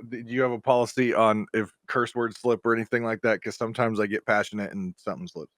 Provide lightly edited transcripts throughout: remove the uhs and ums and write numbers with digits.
do you have a policy on if curse words slip or anything like that? Because sometimes I get passionate and something slips.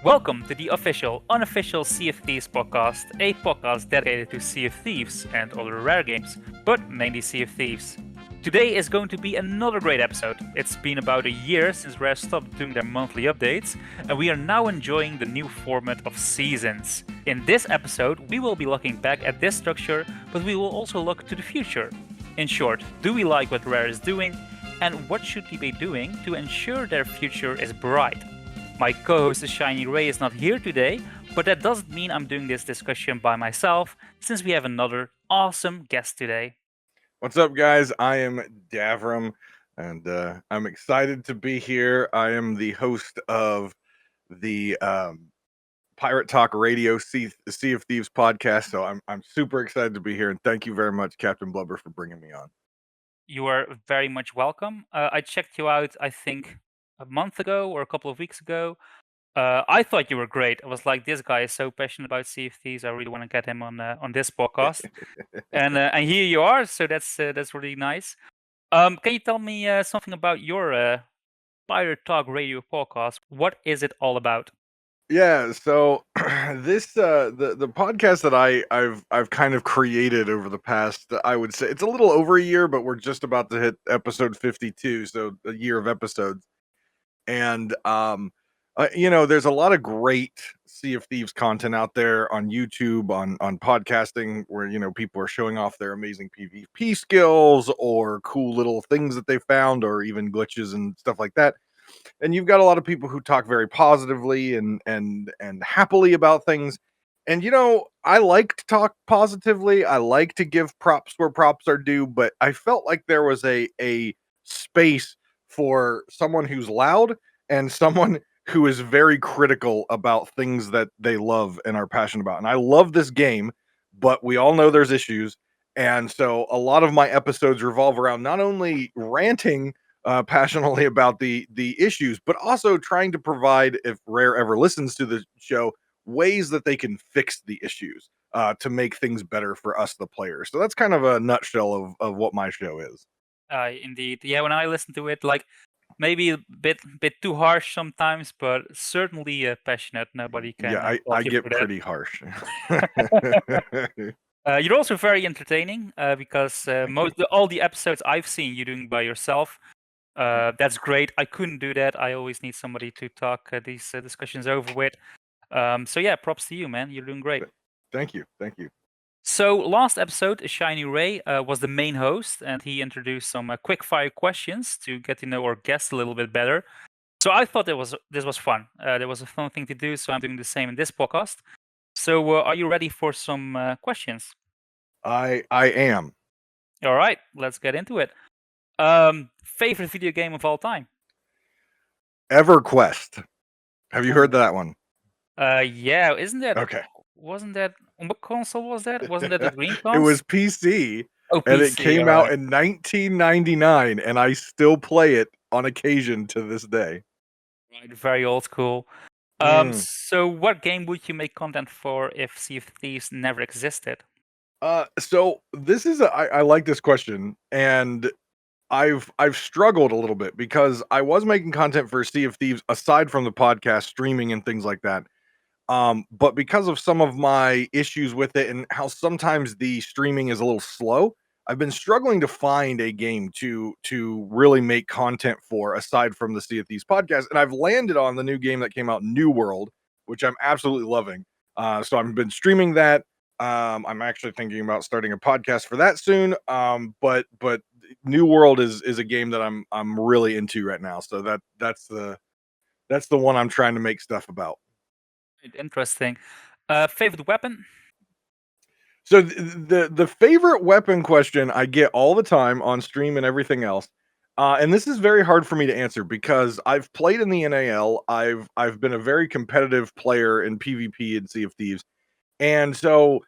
Welcome to the official, unofficial Sea of Thieves podcast, a podcast dedicated to Sea of Thieves and other rare games, but mainly Sea of Thieves. Today is going to be another great episode. It's been about a year since Rare stopped doing their monthly updates, and we are now enjoying the new format of seasons. In this episode, we will be looking back at this structure, but we will also look to the future. In short, do we like what Rare is doing, and what should they be doing to ensure their future is bright? My co-host AShinyRay is not here today, but that doesn't mean I'm doing this discussion by myself, since we have another awesome guest today. What's up, guys? I am Davrim, and I'm excited to be here. I am the host of the Pirate Talk Radio Sea of Thieves podcast, so I'm super excited to be here, and thank you very much, Captain Blubber, for bringing me on. You are very much welcome. I checked you out, I think, a month ago or a couple of weeks ago. I thought you were great. I was like, this guy is so passionate about Sea of Thieves. I really want to get him on this podcast. And here you are. So that's really nice. Can you tell me something about your Pirate Talk Radio podcast? What is it all about? Yeah, so this the podcast that I've kind of created over the past, I would say it's a little over a year, but we're just about to hit episode 52, so a year of episodes. And there's a lot of great Sea of Thieves content out there on YouTube, on podcasting, where people are showing off their amazing PvP skills or cool little things that they found, or even glitches and stuff like that. And you've got a lot of people who talk very positively and happily about things. And I like to talk positively. I like to give props where props are due, but I felt like there was a space for someone who's loud and someone who is very critical about things that they love and are passionate about. And I love this game, but we all know there's issues. And so a lot of my episodes revolve around not only ranting passionately about the issues, but also trying to provide, if Rare ever listens to the show, ways that they can fix the issues to make things better for us, the players. So that's kind of a nutshell of what my show is. Indeed, yeah. When I listen to it, like maybe a bit too harsh sometimes, but certainly passionate. Nobody can Yeah, fault I you get for that. pretty harsh. You're also very entertaining because all the episodes I've seen you doing by yourself. That's great. I couldn't do that. I always need somebody to talk these discussions over with. So yeah, props to you, man. You're doing great. Thank you. So last episode, AShinyRay was the main host, and he introduced some quick fire questions to get to know our guests a little bit better. So I thought this was fun. There was a fun thing to do, so I'm doing the same in this podcast. So are you ready for some questions? I am. All right, let's get into it. Favorite video game of all time? EverQuest. Have you heard that one? Yeah, isn't that? Okay. Wasn't that on what console was that? Wasn't that the Dreamcast? It was PC. Oh, And it PC. came all out right. in 1999, and I still play it on occasion to this day. Right, very old school. Mm. So what game would you make content for if Sea of Thieves never existed? So this is I like this question, and I've struggled a little bit because I was making content for Sea of Thieves aside from the podcast, streaming and things like that. But because of some of my issues with it and how sometimes the streaming is a little slow, I've been struggling to find a game to really make content for aside from the Sea of Thieves podcast. And I've landed on the new game that came out, New World, which I'm absolutely loving. So I've been streaming that. I'm actually thinking about starting a podcast for that soon. But New World is a game that I'm really into right now. So that's the one I'm trying to make stuff about. Interesting. Favorite weapon? So the favorite weapon question I get all the time on stream and everything else, and this is very hard for me to answer because I've played in the NAL. I've been a very competitive player in PvP and Sea of Thieves, and so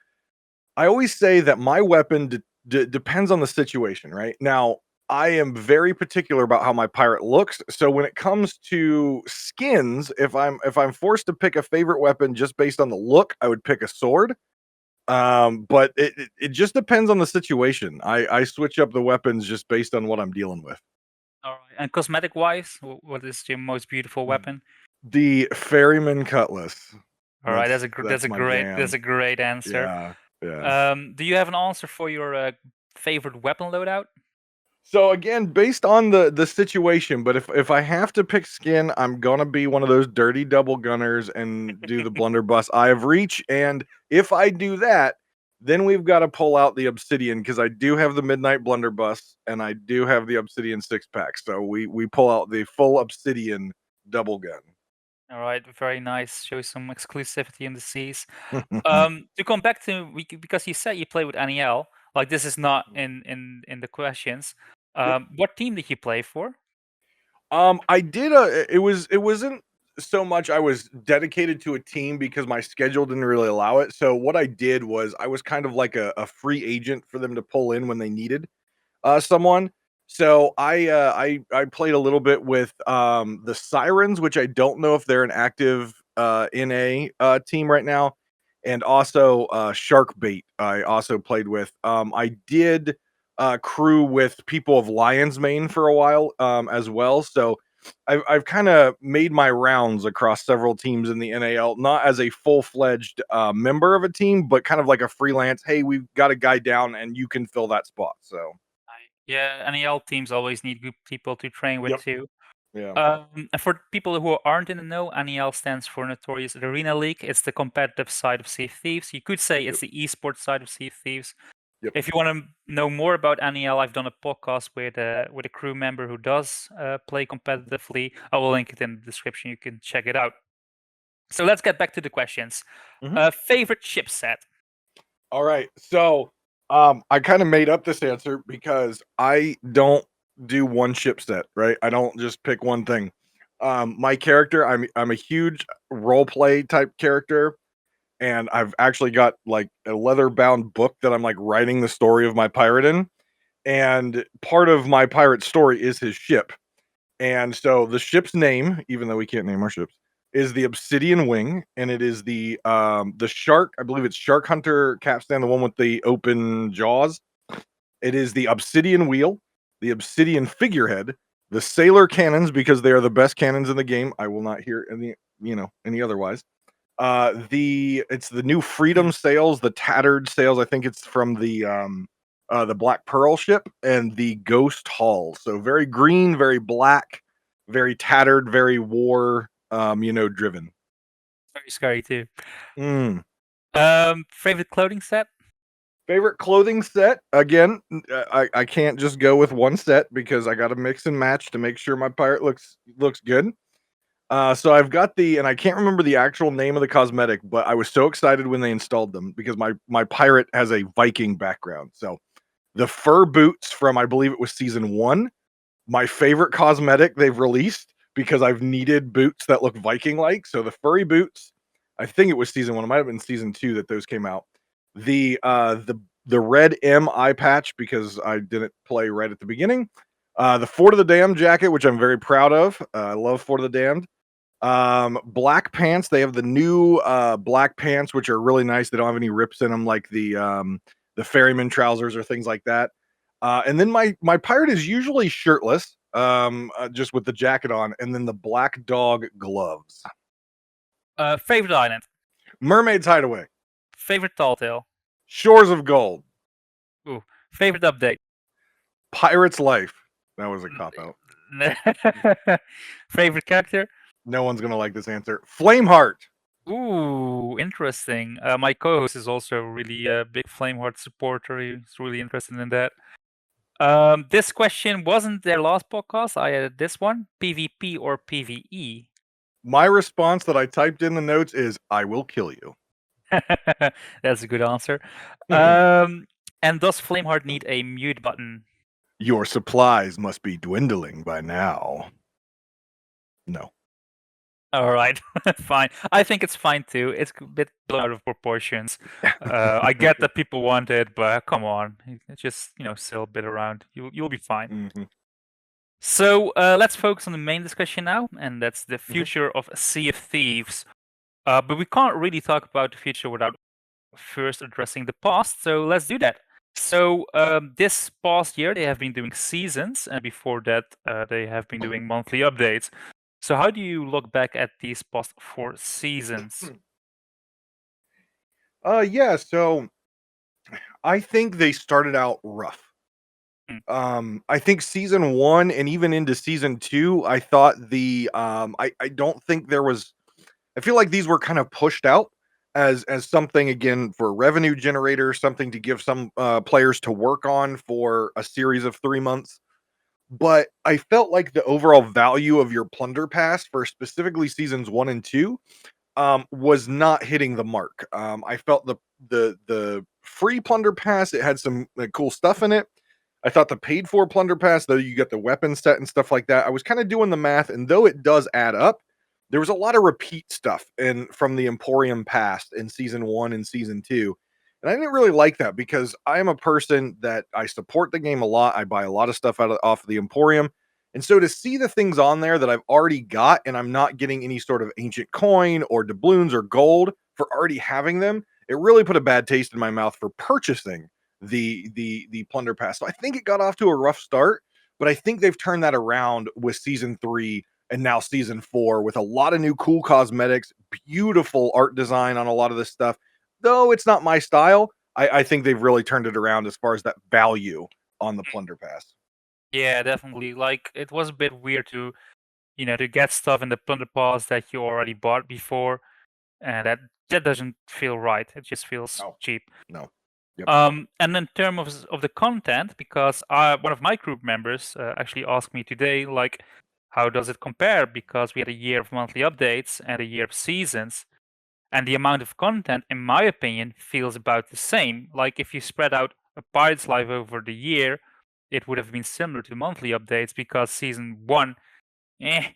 I always say that my weapon depends on the situation. Right now, I am very particular about how my pirate looks. So when it comes to skins, if I'm forced to pick a favorite weapon just based on the look, I would pick a sword. But it just depends on the situation. I switch up the weapons just based on what I'm dealing with. All right. And cosmetic wise, what is your most beautiful weapon? The ferryman cutlass. All right, that's That's a my great jam. answer. Yeah, yeah. Do you have an answer for your favorite weapon loadout? So again, based on the situation, but if I have to pick skin, I'm gonna be one of those dirty double gunners and do the blunderbuss Eye of Reach. And if I do that, then we've got to pull out the obsidian because I do have the midnight blunderbuss and I do have the obsidian 6-pack. So we pull out the full obsidian double gun. All right, very nice. Show some exclusivity in the seas. Yep. To come back to because you said you play with NEL, like this is not in the questions. What team did you play for? I did a it wasn't so much I was dedicated to a team because my schedule didn't really allow it. So what I did was I was kind of like a free agent for them to pull in when they needed someone. So I played a little bit with the Sirens, which I don't know if they're an active NA team right now, and also Shark Bait. I also played with. I did crew with people of Lion's Mane for a while as well. So I've kind of made my rounds across several teams in the NAL, not as a full fledged member of a team, but kind of like a freelance. Hey, we've got a guy down, and you can fill that spot. So. Yeah, NEL teams always need good people to train with Yep. too. Yeah. And for people who aren't in the know, NEL stands for Notorious Arena League. It's the competitive side of Sea of Thieves. You could say it's Yep. the esports side of Sea of Thieves. Yep. If you want to know more about NEL, I've done a podcast with a crew member who does play competitively. I will link it in the description. You can check it out. So let's get back to the questions. Mhm. Favorite ship set? All right. So, I kind of made up this answer because I don't do one ship set, right? I don't just pick one thing. My character, I'm a huge role play type character, and I've actually got like a leather bound book that I'm like writing the story of my pirate in. And part of my pirate story is his ship. And so the ship's name, even though we can't name our ships, is the Obsidian Wing, and it is the shark. I believe it's Shark Hunter capstan, the one with the open jaws. It is the Obsidian Wheel, the Obsidian Figurehead, the Sailor Cannons because they are the best cannons in the game. I will not hear any otherwise. It's the new Freedom sails, the tattered sails. I think it's from the Black Pearl ship and the Ghost Hull. So very green, very black, very tattered, very war driven. Very scary too. Mm. Favorite clothing set? Favorite clothing set? Again, I can't just go with one set because I got to mix and match to make sure my pirate looks good. So I've got and I can't remember the actual name of the cosmetic, but I was so excited when they installed them because my pirate has a Viking background. So the fur boots from I believe it was season 1, my favorite cosmetic they've released because I've needed boots that look Viking like. So the furry boots, I think it was season 1, it might have been season 2 that those came out. The red M eye patch because I didn't play right at the beginning. The Fort of the Damned jacket, which I'm very proud of. I love Fort of the Damned. Black pants. They have the new black pants, which are really nice. They don't have any rips in them, like the ferryman trousers or things like that. And then my pirate is usually shirtless, just with the jacket on, and then the black dog gloves. Favorite island? Mermaid's Hideaway, Favorite tall tale? Shores of Gold, Ooh. Favorite update? Pirate's Life. That was a cop out. Favorite character? No one's gonna like this answer. Flameheart. Ooh, interesting. My co-host is also really a big Flameheart supporter. He's really interested in that. This question wasn't their last podcast. I added this one: PvP or PvE? My response that I typed in the notes is, "I will kill you." That's a good answer. And does Flameheart need a mute button? Your supplies must be dwindling by now. No. All right, fine. I think it's fine too. It's a bit blown out of proportions. I get that people want it, but come on, just sail a bit around. You'll be fine. Mhm, So let's focus on the main discussion now, and that's the mhm. future of Sea of Thieves. But we can't really talk about the future without first addressing the past, so let's do that. So this past year they have been doing seasons, and before that they have been doing monthly updates. So how do you look back at these past 4 seasons? Yeah, so I think they started out rough. Mm, I think season 1 and even into season 2, I thought I don't think there was I feel like these were kind of pushed out as something again for a revenue generator, something to give some, players to work on for a series of 3 months. But I felt like the overall value of your plunder pass for specifically seasons 1 and 2 was not hitting the mark. I felt the free plunder pass, it had some cool stuff in it. I thought the paid for plunder pass, though you get the weapon set and stuff like that. I was kind of doing the math, and though it does add up, there was a lot of repeat stuff in from the Emporium past in season 1 and season 2. And I didn't really like that because I am a person that I support the game a lot. I buy a lot of stuff off of the Emporium. And so to see the things on there that I've already got and I'm not getting any sort of ancient coin or doubloons or gold for already having them, it really put a bad taste in my mouth for purchasing the plunder pass. So I think it got off to a rough start, but I think they've turned that around with season 3 and now season 4 with a lot of new cool cosmetics, beautiful art design on a lot of this stuff. Though it's not my style, I think they've really turned it around as far as that value on the mm. plunder pass. Yeah, definitely. Like it was a bit weird to to get stuff in the plunder pass that you already bought before, and that doesn't feel right. It just feels No, cheap. no. Yep. And in terms of the content, because one of my group members actually asked me today, like, how does it compare? Because we had a year of monthly updates and a year of seasons, and the amount of content, in my opinion, feels about the same. Like, if you spread out a Pirate's Life over the year, it would have been similar to monthly updates because season one, eh,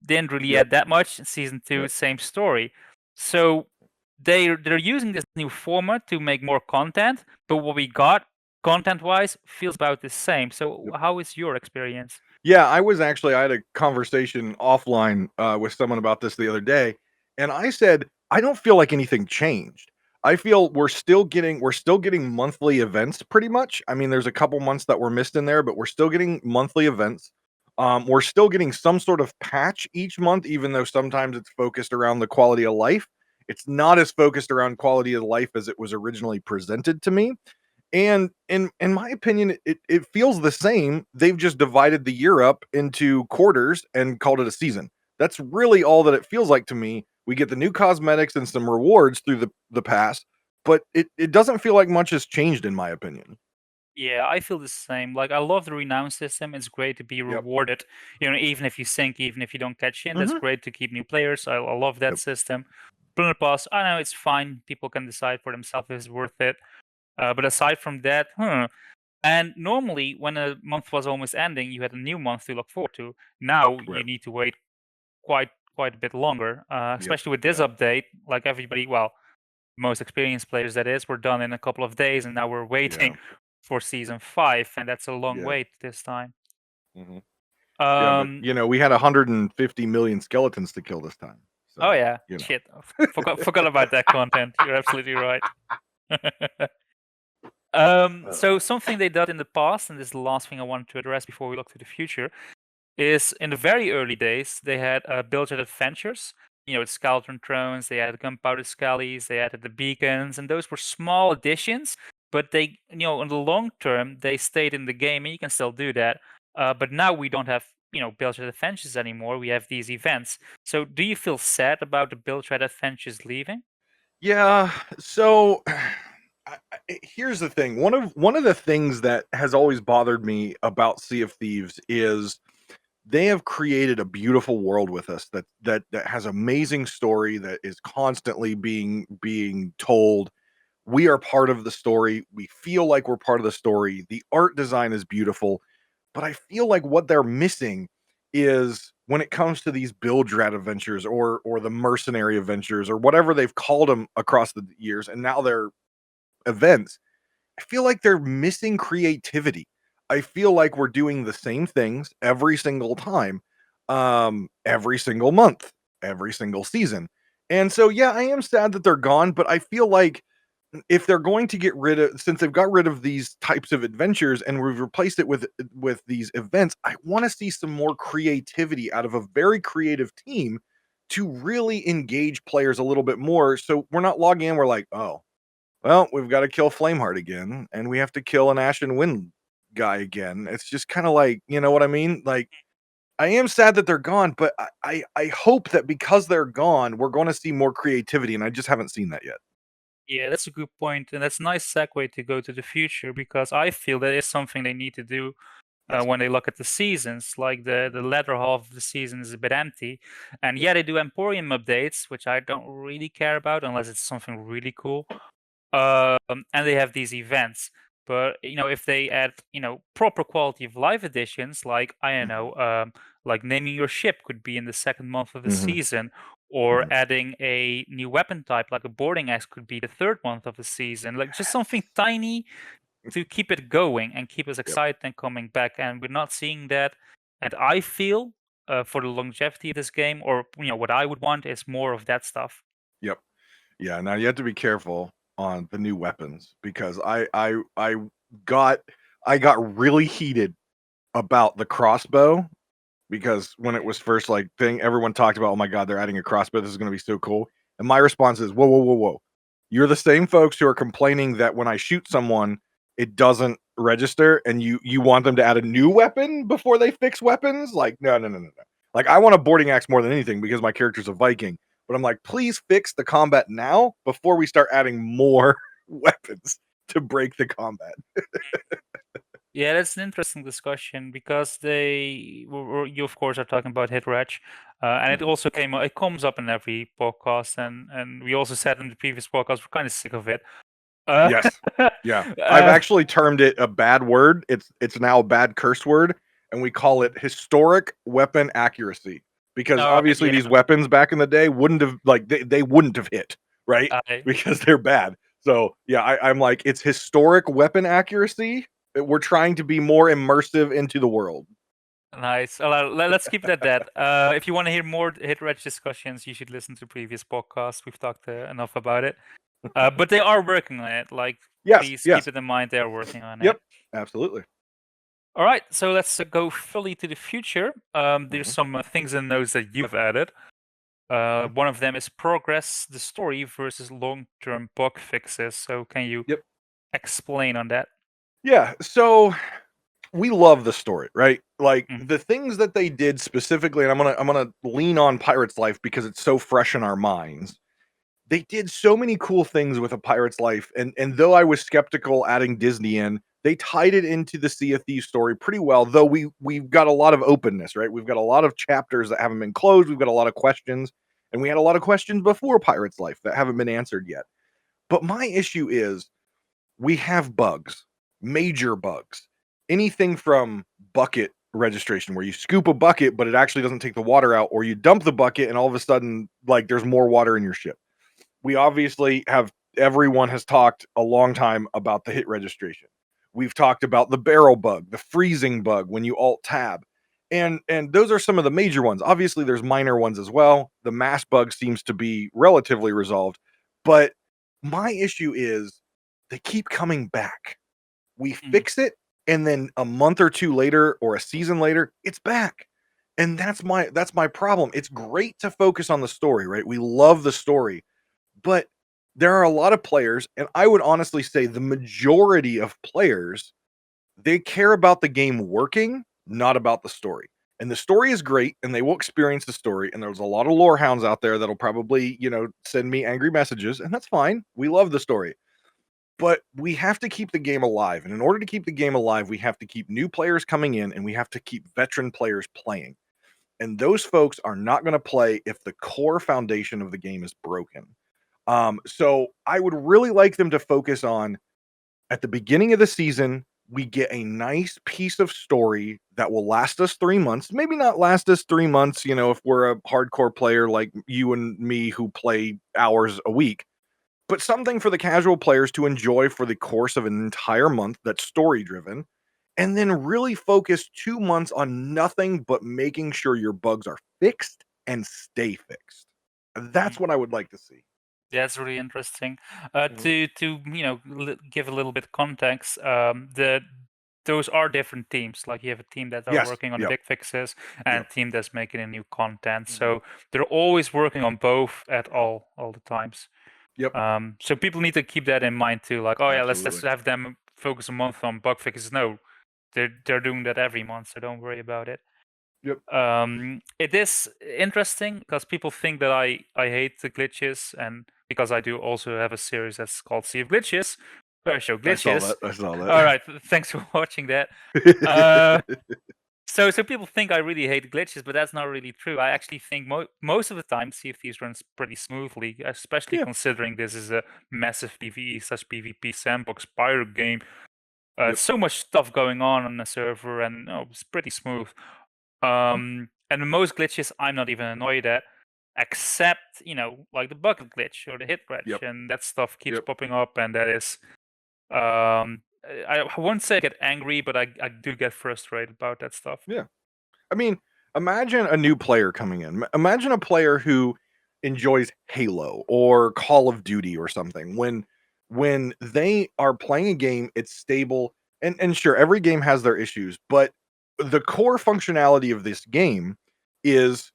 didn't really Yep. add that much. Season two, Yep. same story. So they're using this new format to make more content, but what we got content wise feels about the same. So Yep. how is your experience? Yeah, I had a conversation offline with someone about this the other day, and I said I don't feel like anything changed. I feel we're still getting monthly events pretty much. I mean, there's a couple months that were missed in there, but we're still getting monthly events. We're still getting some sort of patch each month, even though sometimes it's focused around the quality of life. It's not as focused around quality of life as it was originally presented to me. And in my opinion, it feels the same. They've just divided the year up into quarters and called it a season. That's really all that it feels like to me. We get the new cosmetics and some rewards through the past, but it doesn't feel like much has changed in my opinion. Yeah, I feel the same. Like I love the renown system. It's great to be Yep. rewarded. Even if you sink, even if you don't catch in, that's Mhm. great to keep new players. I love that Yep. system. Plunder Pass, I know it's fine. People can decide for themselves if it's worth it. But aside from that, And normally, when a month was almost ending, you had a new month to look forward to. Now Right. you need to wait quite a bit longer, Yep. especially with this Yeah. update. Like everybody, well, most experienced players that is, we're done in a couple of days, and now we're Yeah. waiting for season 5, and that's a long Yeah. wait this time. Mhm. Yeah, but Um, we had 150 million skeletons to kill this time. oh So, yeah, shit, forgot about that content. You're absolutely right. So something they did in the past, and this is the last thing I wanted to address before we look to the future, is in the very early days they had built-in adventures. The skeleton thrones, they had gunpowder skellies, they added the beacons, and those were small additions. But they, in the long term, they stayed in the game, and you can still do that. But now we don't have, built-in adventures anymore. We have these events. So, do you feel sad about the built-in adventures leaving? yeah, so here's the thing. One of the things that has always bothered me about Sea of Thieves is they have created a beautiful world with us that has amazing story that is constantly being told. We are part of the story. We feel like we're part of the story. The art design is beautiful, but I feel like what they're missing is when it comes to these build drat adventures or the mercenary adventures or whatever they've called them across the years, and now they're events. I feel like they're missing creativity. I feel like we're doing the same things every single time, every single month, every single season. And so, yeah, I am sad that they're gone, but I feel like if they're going to get rid of, since they've got rid of these types of adventures and we've replaced it with these events, I want to see some more creativity out of a very creative team to really engage players a little bit more. So we're not logging in, we're like, oh, well, we've got to kill Flameheart again, and we have to kill an Ash and Wind guy again. It's just kind of like, you know what I mean? Like, I am sad that they're gone, but I hope that because they're gone, we're going to see more creativity, and I just haven't seen that yet. Yeah, that's a good point, and that's a nice segue to go to the future because I feel that is something they need to do Yes. when they look at the seasons. Like the latter half of the season is a bit empty, and Yep. yeah, they do Emporium updates, which I don't really care about unless it's something really cool. And they have these events. But if they add proper quality of life additions, like I don't Mhm. know, like naming your ship could be in the second month of the Mhm. season, or Mhm. adding a new weapon type like a boarding axe could be the third month of the season. Like just something tiny to keep it going and keep us Yep. excited and coming back. And we're not seeing that. And I feel for the longevity of this game, or what I would want is more of that stuff. Yep. Yeah. Now you have to be careful on the new weapons because got I got really heated about the crossbow because when it was first like thing, everyone talked about, oh my god, they're adding a crossbow. This is going to be so cool. And my response is, whoa, whoa, whoa, whoa. You're the same folks who are complaining that when I shoot someone, it doesn't register, and you want them to add a new weapon before they fix weapons. Like, no, no, no, no, no. Like, I want a boarding axe more than anything because my character's a Viking. But I'm like, please fix the combat now before we start adding more weapons to break the combat. Yeah, that's an interesting discussion because you of course are talking about hit ratch, and it Mhm. also it comes up in every podcast, and we also said in the previous podcast we're kind of sick of it. Uh, Yes. Yeah. I've uh, actually termed it a bad word. It's now a bad curse word, and we call it historic weapon accuracy because all right, obviously yeah, these weapons back in the day wouldn't have like they wouldn't have hit, right? I Because they're bad. So yeah, I'm like it's historic weapon accuracy. We're trying to be more immersive into the world. nice. Let's keep it at that. If you want to hear more hit ratch discussions, you should listen to previous podcasts. We've talked enough about it, but they are working on it. Like, Yes, please keep yes. it in mind, they are working on it. Yep. Absolutely. All right, so let's go fully to the future. There's Mhm. some things in those that you've added. One of them is progress the story versus long-term bug fixes. So can you Yep. explain on that? Yeah. So we love the story, right? Like Mhm. the things that they did specifically, and I'm gonna lean on Pirate's Life because it's so fresh in our minds. They did so many cool things with a Pirate's Life, and though I was skeptical adding Disney in, they tied it into the Sea of Thieves story pretty well. Though we've got a lot of openness, right? We've got a lot of chapters that haven't been closed. We've got a lot of questions, and we had a lot of questions before Pirate's Life that haven't been answered yet. But my issue is we have bugs, major bugs. Anything from bucket registration where you scoop a bucket, but it actually doesn't take the water out, or you dump the bucket and all of a sudden, like there's more water in your ship. We obviously have everyone has talked a long time about the hit registration. We've talked about the barrel bug, the freezing bug when you alt tab. And those are some of the major ones. Obviously there's minor ones as well. The mass bug seems to be relatively resolved, but my issue is they keep coming back. We Mhm. fix it and then a month or 2 later or a season later, it's back. And that's my problem. It's great to focus on the story, right? We love the story, but there are a lot of players, and I would honestly say the majority of players, they care about the game working, not about the story. And the story is great, and they will experience the story. And there's a lot of lore hounds out there that'll probably, send me angry messages, and that's fine. We love the story. But we have to keep the game alive. And in order to keep the game alive, we have to keep new players coming in and we have to keep veteran players playing. And those folks are not going to play if the core foundation of the game is broken. So I would really like them to focus on at the beginning of the season, we get a nice piece of story that will last us 3 months. Maybe not last us 3 months, if we're a hardcore player like you and me who play hours a week, but something for the casual players to enjoy for the course of an entire month that's story driven, and then really focus 2 months on nothing but making sure your bugs are fixed and stay fixed. That's what I would like to see. That's really interesting. Mhm. To give a little bit context, those are different teams. Like you have a team that are Yes. working on the Yep. big fixes, and Yep. a team that's making a new content. Mhm. So they're always working on both at all the times. Yep. So people need to keep that in mind too. Like, oh yeah, let's Absolutely. have them focus a month on bug fixes. No, they're doing that every month, so don't worry about it. Yep. It is interesting because people think that I hate the glitches, and because I do also have a series that's called Sea of Glitches, where I show I saw glitches. that. I saw All that. right, thanks for watching that. Uh, so people think I really hate glitches, but that's not really true. I actually think most of the time Sea of Thieves runs pretty smoothly, especially Yeah. considering this is a massive PvE/PvP sandbox pirate game. Yep. So much stuff going on the server, and it's pretty smooth. And most glitches I'm not even annoyed at, except like the bucket glitch or the hit glitch, Yep. and that stuff keeps Yep. popping up, and that is I won't say I get angry, but I do get frustrated about that stuff. Yeah. I mean, imagine a new player coming in. Imagine a player who enjoys Halo or Call of Duty or something. When they are playing a game, it's stable. And sure, every game has their issues, but the core functionality of this game is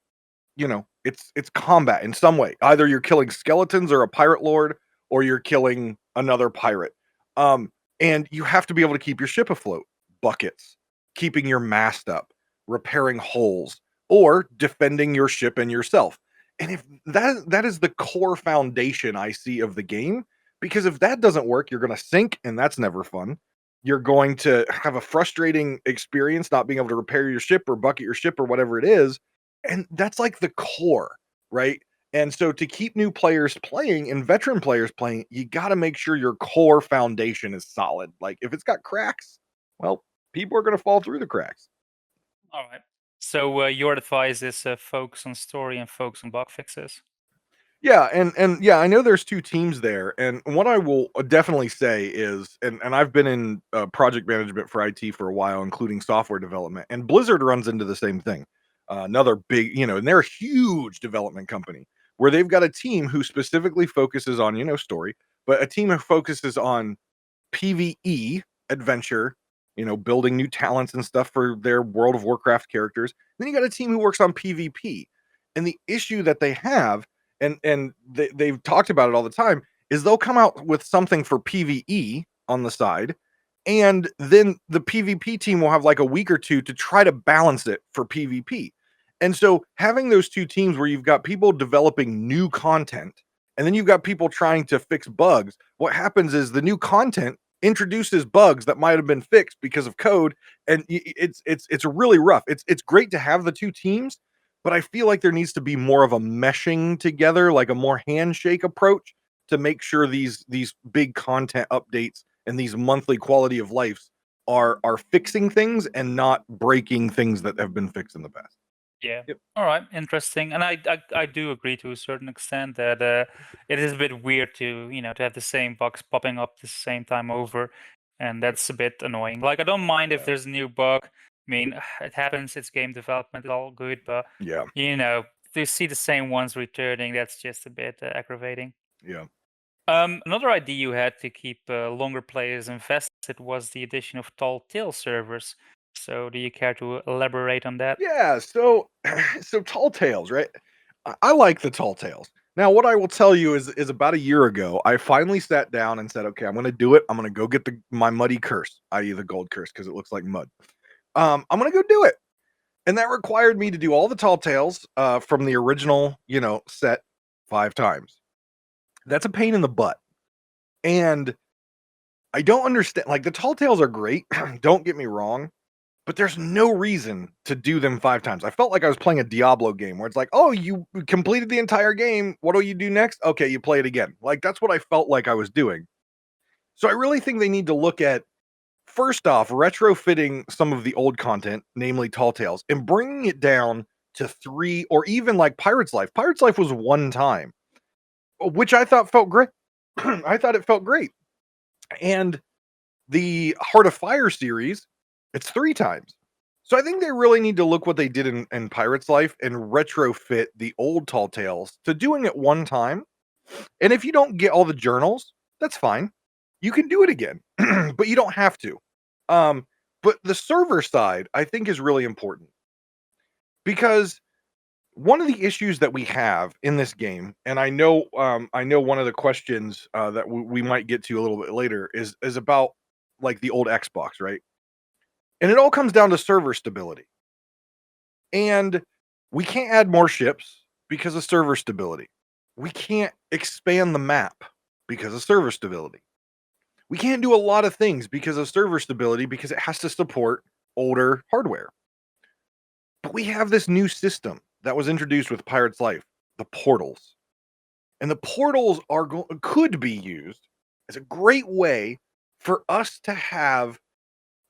it's combat in some way. Either you're killing skeletons or a pirate lord, or you're killing another pirate. Um, and you have to be able to keep your ship afloat. Buckets, keeping your mast up, repairing holes, or defending your ship and yourself. And if that is the core foundation I see of the game, because if that doesn't work, you're going to sink, and that's never fun. You're going to have a frustrating experience not being able to repair your ship or bucket your ship or whatever it is, and that's like the core, right? And so to keep new players playing and veteran players playing, you got to make sure your core foundation is solid. Like if it's got cracks, well, people are going to fall through the cracks. All right. So your advice is focus on story and focus on bug fixes. Yeah, and yeah, I know there's 2 teams there, and what I will definitely say is, and I've been in project management for IT for a while, including software development, and Blizzard runs into the same thing. Another big, and they're a huge development company where they've got a team who specifically focuses on, story, but a team who focuses on PvE adventure, building new talents and stuff for their World of Warcraft characters. Then you got a team who works on PvP. And the issue that they have, and they've talked about it all the time, is they'll come out with something for PvE on the side, and then the PvP team will have like a week or two to try to balance it for PvP. And so having those 2 teams where you've got people developing new content and then you've got people trying to fix bugs, what happens is the new content introduces bugs that might have been fixed because of code, and it's really rough. It's great to have the 2 teams, but I feel like there needs to be more of a meshing together, like a more handshake approach to make sure these big content updates and these monthly quality of lives are fixing things and not breaking things that have been fixed in the past. Yeah. Yep. All right. Interesting. And I do agree to a certain extent that it is a bit weird to to have the same bugs popping up the same time over, and Yep. that's a bit annoying. Like I don't mind if Yeah. there's a new bug. I mean, it happens. It's game development. It's all good, but Yeah. you know to see the same ones returning, that's just a bit aggravating. Yeah. Another idea you had to keep longer players invested was the addition of tall tale servers. So, do you care to elaborate on that? Yeah, so so tall tales, right? I like the tall tales. Now, what I will tell you is about a year ago, I finally sat down and said, "Okay, I'm gonna do it. I'm gonna go get my muddy curse, i.e., the gold curse, because it looks like mud. I'm gonna go do it." And that required me to do all the tall tales from the original, set 5 times. That's a pain in the butt. And I don't understand. Like the tall tales are great. Don't get me wrong. But there's no reason to do them 5 times. I felt like I was playing a Diablo game where it's like, "Oh, you completed the entire game. What do you do next? Okay, you play it again." Like, that's what I felt like I was doing. So I really think they need to look at first off, retrofitting some of the old content, namely Tall Tales, and bringing it down to 3 or even like Pirate's Life. Pirate's Life was 1 time, which I thought felt great. I thought it felt great. And the Heart of Fire series, it's 3 times. So I think they really need to look what they did in Pirate's Life and retrofit the old Tall Tales to doing it 1 time. And if you don't get all the journals, that's fine. You can do it again, but you don't have to. Um, but the server side, I think, is really important because one of the issues that we have in this game, and I know one of the questions that we might get to a little bit later is about like the old Xbox, right? And it all comes down to server stability. And we can't add more ships because of server stability. We can't expand the map because of server stability. We can't do a lot of things because of server stability because it has to support older hardware. But we have this new system that was introduced with Pirate's Life, the portals. And the portals could be used as a great way for us to have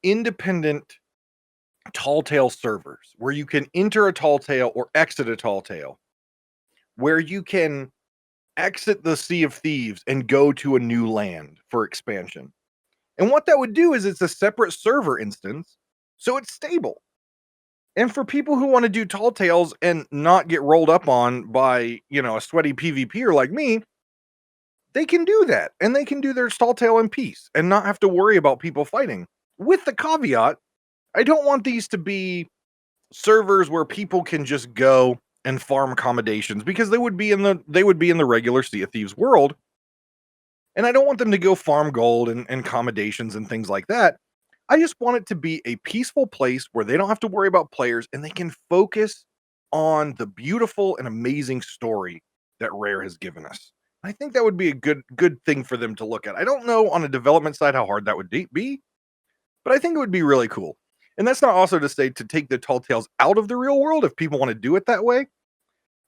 independent tall tale servers where you can enter a tall tale or exit a tall tale, where you can exit the Sea of Thieves and go to a new land for expansion. And what that would do is it's a separate server instance, so it's stable. And for people who want to do tall tales and not get rolled up on by, a sweaty PvPer like me, they can do that. And they can do their tall tale in peace and not have to worry about people fighting. With the caveat, I don't want these to be servers where people can just go and farm accommodations because they would be in the regular Sea of Thieves world. And I don't want them to go farm gold and accommodations and things like that. I just want it to be a peaceful place where they don't have to worry about players and they can focus on the beautiful and amazing story that Rare has given us. I think that would be a good thing for them to look at. I don't know on a development side how hard that would be, but I think it would be really cool. And that's not also to say to take the tall tales out of the real world if people want to do it that way.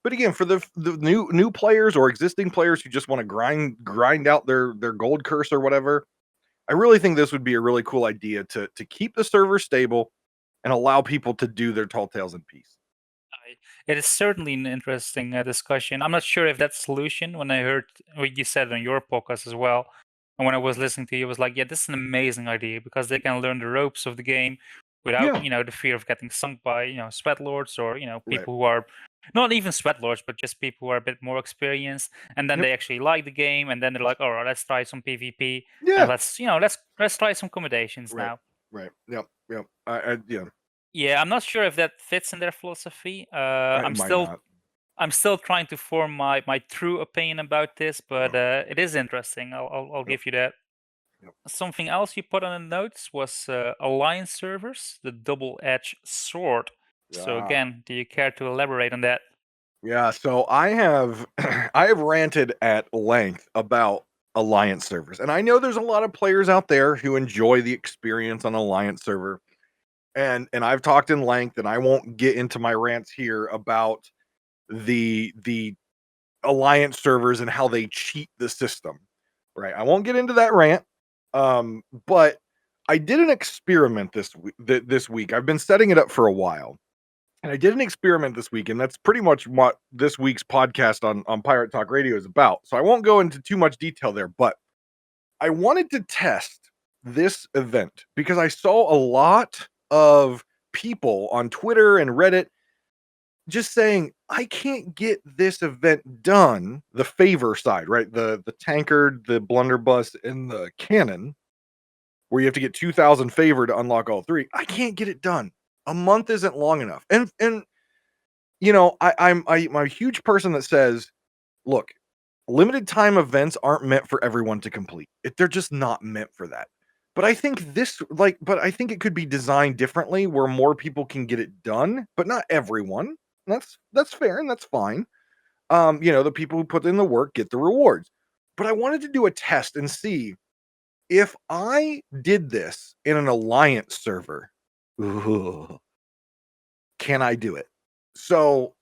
But again, for the new players or existing players who just want to grind out their gold curse or whatever, I really think this would be a really cool idea to keep the server stable and allow people to do their tall tales in peace. It is certainly an interesting discussion. I'm not sure if that solution, when I heard what you said on your podcast as well, and when I was listening to you, I was like, yeah, this is an amazing idea because they can learn the ropes of the game without, Yeah, the fear of getting sunk by, sweat lords or, right. people who are not even sweat lords, but just people who are a bit more experienced. And then Yep. they actually like the game, and then they're like, all right, let's try some PvP and Yeah. let's try some accommodations Right. now. Right. Yep. Yep. I yeah. Yeah, I'm not sure if that fits in their philosophy. It might not. I'm still trying to form my true opinion about this, but it is interesting. I'll Yep. give you that. Yep. Something else you put on the notes was alliance servers, the double-edged sword. So Yeah. again, do you care to elaborate on that? Yeah. So I have I have ranted at length about alliance servers, and I know there's a lot of players out there who enjoy the experience on alliance server. And I've talked in length, and I won't get into my rants here about the alliance servers and how they cheat the system. Right. I won't get into that rant. But I did an experiment this week. I've been setting it up for a while. And I did an experiment this week, and that's pretty much what this week's podcast on Pirate Talk Radio is about. So I won't go into too much detail there, but I wanted to test this event because I saw a lot of people on Twitter and Reddit just saying, I can't get this event done, the favor side, right? The tankard, the blunderbuss, and the cannon, where you have to get 2,000 favor to unlock all 3. I can't get it done. A month isn't long enough. And I'm a huge person that says, look, limited time events aren't meant for everyone to complete. They're just not meant for that. But I think it could be designed differently where more people can get it done, but not everyone. That's fair and that's fine. The people who put in the work get the rewards. But I wanted to do a test and see if I did this in an alliance server. Ooh, can I do it? So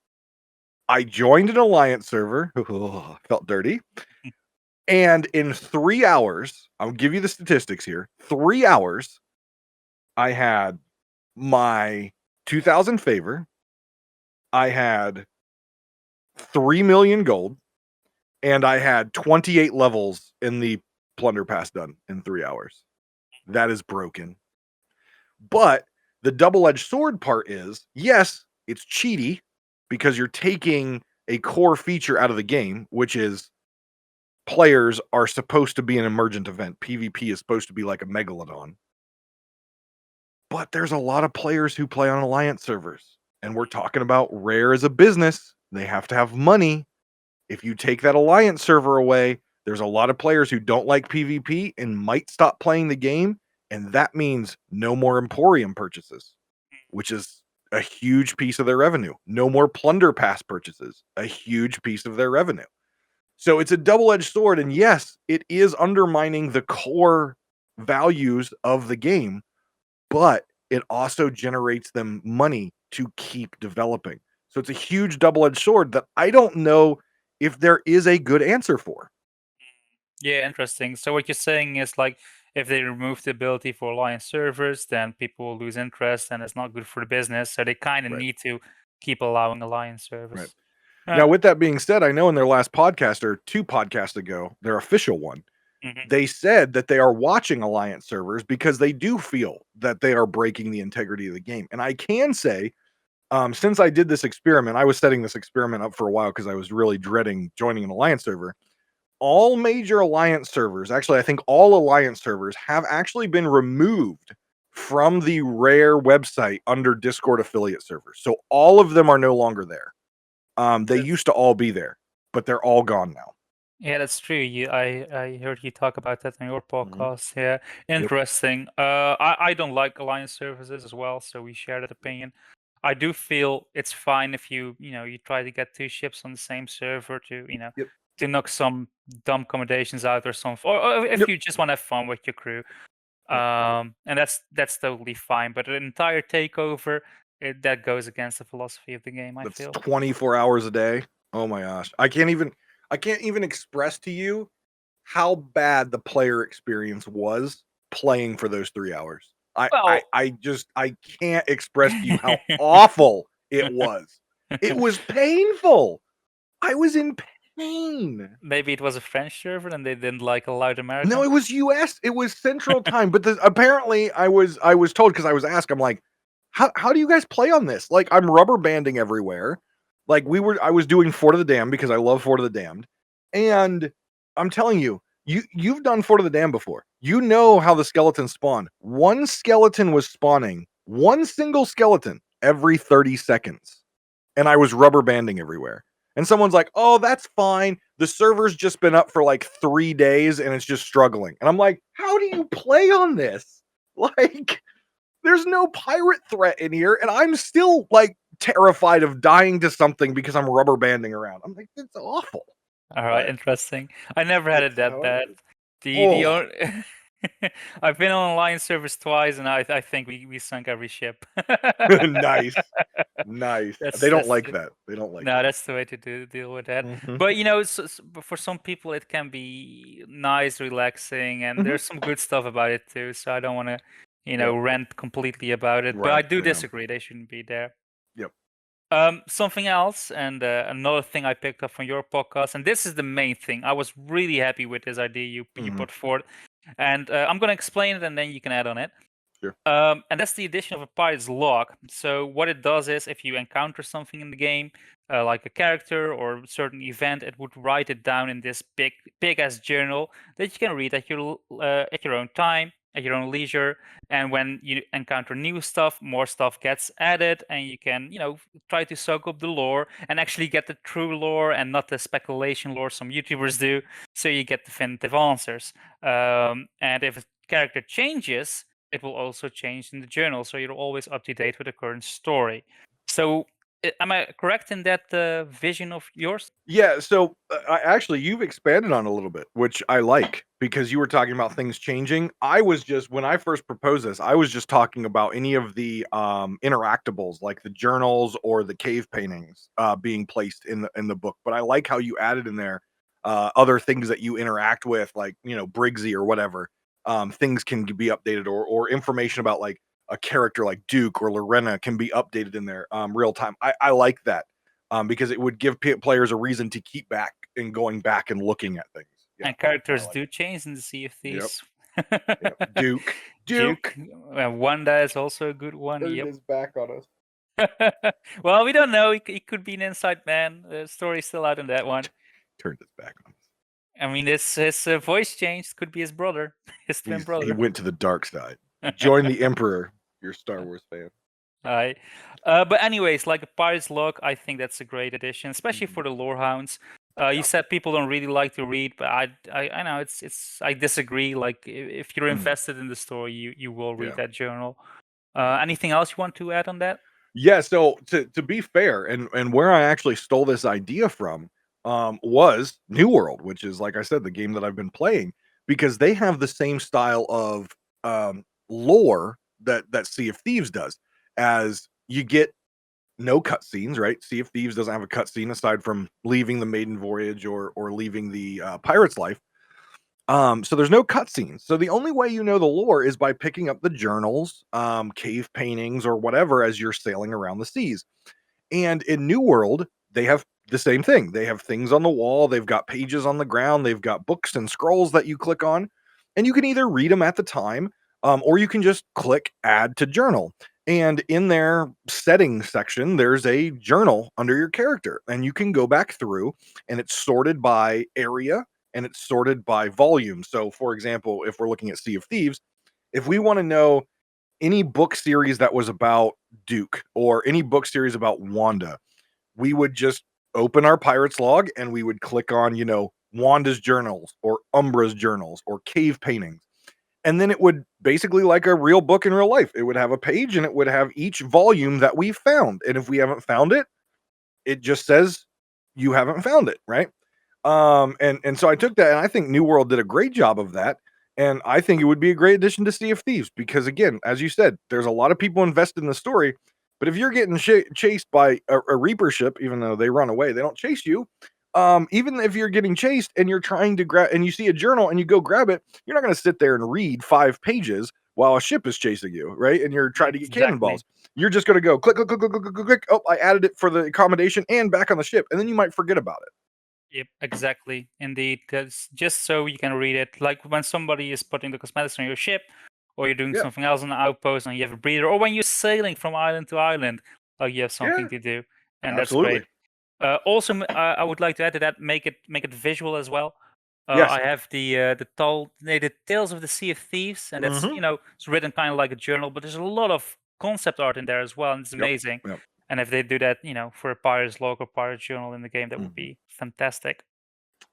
I joined an alliance server. Ooh, felt dirty. And in 3 hours, I'll give you the statistics here. 3 hours, I had my 2,000 favor. I had 3 million gold, and I had 28 levels in the plunder pass done in 3 hours. That is broken. But the double-edged sword part is, yes, it's cheaty because you're taking a core feature out of the game, which is players are supposed to be an emergent event. PvP is supposed to be like a megalodon. But there's a lot of players who play on alliance servers, and we're talking about Rare as a business. They have to have money. If you take that alliance server away, there's a lot of players who don't like PvP and might stop playing the game, and that means no more Emporium purchases, which is a huge piece of their revenue. No more Plunder Pass purchases, a huge piece of their revenue. So it's a double-edged sword, and yes, it is undermining the core values of the game, but it also generates them money to keep developing. So it's a huge double-edged sword that I don't know if there is a good answer for. Yeah, interesting. So what you're saying is like if they remove the ability for alliance servers, then people will lose interest and it's not good for the business. So they kind of Right. need to keep allowing alliance Right. servers. Now, with that being said, I know in their last podcast or 2 podcasts ago, their official one, Mhm. they said that they are watching alliance servers because they do feel that they are breaking the integrity of the game. And I can say, since I did this experiment, I was setting this experiment up for a while because I was really dreading joining an alliance server. All major alliance servers, actually, I think all alliance servers have actually been removed from the Rare website under Discord affiliate servers. So all of them are no longer there. They used to all be there, but they're all gone now. Yeah, that's true. I heard you talk about that on your Mhm. podcast. Yeah, Yep. interesting. I don't like alliance services as well, so we share that opinion. I do feel it's fine if you try to get two ships on the same server to Yep. to knock some dumb accommodations out or something, or if Yep. you just want to have fun with your crew. Yep. And that's totally fine. But an entire takeover, that goes against the philosophy of the game, I That's feel. 24 hours a day. Oh my gosh. I can't even express to you how bad the player experience was playing for those 3 hours. I I Well. I just I can't express to you how awful it was. It was painful. I was in pain. Maybe it was a French server and they didn't like a loud No, American. it was US. It was Central Time, but apparently I was told because I was asked, I'm like, how do you guys play on this? Like, I'm rubber banding everywhere. Like, I was doing Fort of the Damned because I love Fort of the Damned. And I'm telling you, you've done Fort of the Damned before. You know how the skeletons spawn. One skeleton was spawning, one single skeleton every 30 seconds. And I was rubber banding everywhere. And someone's like, "Oh, that's fine. The server's just been up for like 3 days and it's just struggling." And I'm like, "How do you play on this? Like, there's no pirate threat in here and I'm still like terrified of dying to something because I'm rubber banding around." I'm like, "It's awful." All right, But interesting. I never had it it's that how it bad. is. The Oh, only I've been on alliance servers twice, and I think we sunk every ship. nice. Nice. They don't That's like that. They don't like no, that. that's the way to deal with that. Mhm. But but for some people, it can be nice, relaxing, and Mhm. there's some good stuff about it too. So I don't want to, Yep. rant completely about it. But I Right. do Yeah. disagree; they shouldn't be there. Yep. Something else, and another thing I picked up from your podcast, and this is the main thing. I was really happy with this idea you Mhm. put forward, and I'm gonna explain it, and then you can add on it. Sure. And that's the addition of a pirate's log. So what it does is, if you encounter something in the game, like a character or a certain event, it would write it down in this big ass journal that you can read at your own time, at your own leisure. And when you encounter new stuff, more stuff gets added, and you can try to soak up the lore and actually get the true lore and not the speculation lore some YouTubers do. So you get definitive answers. And if a character changes, it will also change in the journal, so you're always up to date with the current story. So, am I correct in that vision of yours? Yeah, so actually, you've expanded on it a little bit, which I like because you were talking about things changing. I was just when I first proposed this, I was just talking about any of the interactables, like the journals or the cave paintings, being placed in the book. But I like how you added in there other things that you interact with, like Briggsy or whatever. Things can be updated or information about like a character like Duke or Lorena can be updated in there real time. I like that because it would give players a reason to keep back and going back and looking at things. Yeah, And I characters like do change in the Sea of it. Yep, Thieves. yep. Duke, Duke, Duke Wanda is also a good one. turned Yep. his back on us. Well, we don't know. He could be an inside man. The story's still out on that one. Turned his back on us. I mean, his voice changed. Could be his brother, his twin He brother. went to the dark side. Join the Emperor. You're a Star Wars fan. Aye. But anyways, like a Pirate's Log, I think that's a great addition, especially for the lore hounds. You Yeah. said people don't really like to read, but I know it's I disagree. Like if you're invested in the story, you will read Yeah. that journal. Anything else you want to add on that? Yeah, so to be fair, and where I actually stole this idea from was New World, which is like I said, the game that I've been playing because they have the same style of lore that Sea of Thieves does. As you get no cutscenes, right? Sea of Thieves doesn't have a cutscene aside from leaving the maiden voyage or leaving the pirate's life. So there's no cutscenes. So the only way you know the lore is by picking up the journals, cave paintings, or whatever as you're sailing around the seas. And in New World, they have the same thing. They have things on the wall, they've got pages on the ground, they've got books and scrolls that you click on, and you can either read them at the time, or you can just click add to journal. And in their settings section, there's a journal under your character, and you can go back through, and it's sorted by area and it's sorted by volume. So, for example, if we're looking at Sea of Thieves, if we want to know any book series that was about Duke or any book series about Wanda, we would just open our pirate's log and we would click on, Wanda's journals or Umbra's journals or cave paintings. And then it would basically like a real book in real life. It would have a page and it would have each volume that we found. And if we haven't found it, it just says you haven't found it, right? And so I took that, and I think New World did a great job of that. And I think it would be a great addition to Sea of Thieves because, again, as you said, there's a lot of people invested in the story. But if you're getting chased by a Reaper ship, even though they run away, they don't chase you. Even if you're getting chased and you're trying to grab, and you see a journal and you go grab it, you're not going to sit there and read 5 pages while a ship is chasing you, right? And you're trying to get Exactly. cannonballs. You're just going to go click, click, click, click, click, click, click. Oh, I added it for the accommodation and back on the ship, and then you might forget about it. Yep, exactly. Indeed, because just so you can read it, like when somebody is putting the cosmetics on your ship, or you're doing Yeah, something else on the outpost and you have a breather, or when you're sailing from island to island, like you have something yeah, to do, and that's great. absolutely. Also, I would like to add to that, make it visual as well. Yes. I have the Tales of the Sea of Thieves, and that's Mhm. it's written kind of like a journal, but there's a lot of concept art in there as well, and it's Yep, amazing. yep. And if they do that, for a pirate's log or pirate journal in the game, that would Mhm. be fantastic.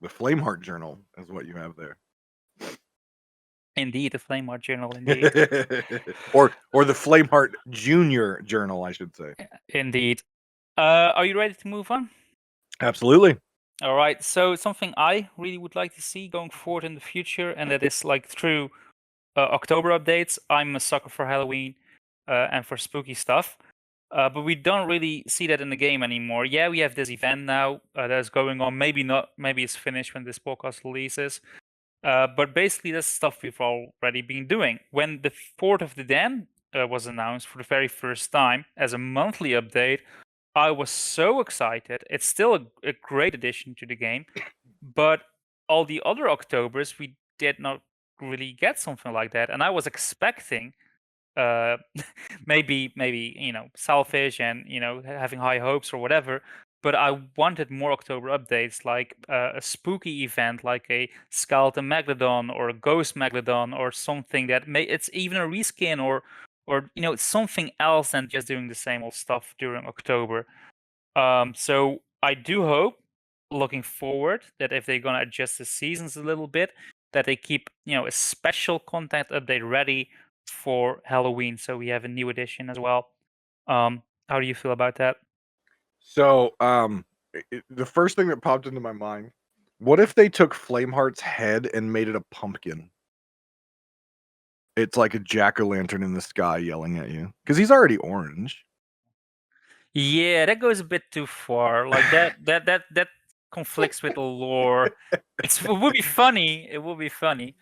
The Flameheart Journal is what you have there. Indeed, the Flame Art journal, indeed. Or the Flameheart Junior Journal, I should say. Indeed. Are you ready to move on? Absolutely. All right. So something I really would like to see going forward in the future, and that is like through October updates. I'm a sucker for Halloween and for spooky stuff. But we don't really see that in the game anymore. Yeah, we have this event now that's going on. Maybe not. Maybe it's finished when this podcast releases. But basically, that's stuff we've already been doing. When the Fort of the Dam was announced for the very first time as a monthly update, I was so excited. It's still a great addition to the game, but all the other Octobers, we did not really get something like that. And I was expecting uh maybe selfish and having high hopes or whatever, but I wanted more October updates, like a spooky event like a skeleton megalodon or a ghost megalodon, or something that may it's even a reskin, or it's something else than just doing the same old stuff during October. So I do hope, looking forward, that if they're gonna adjust the seasons a little bit, that they keep a special content update ready for Halloween, so we have a new edition as well. How do you feel about that? So, the first thing that popped into my mind, what if they took Flameheart's head and made it a pumpkin? It's like a jack-o'-lantern in the sky yelling at you because he's already orange. Yeah, that goes a bit too far. Like that conflicts with the lore. It would be funny. It would be funny.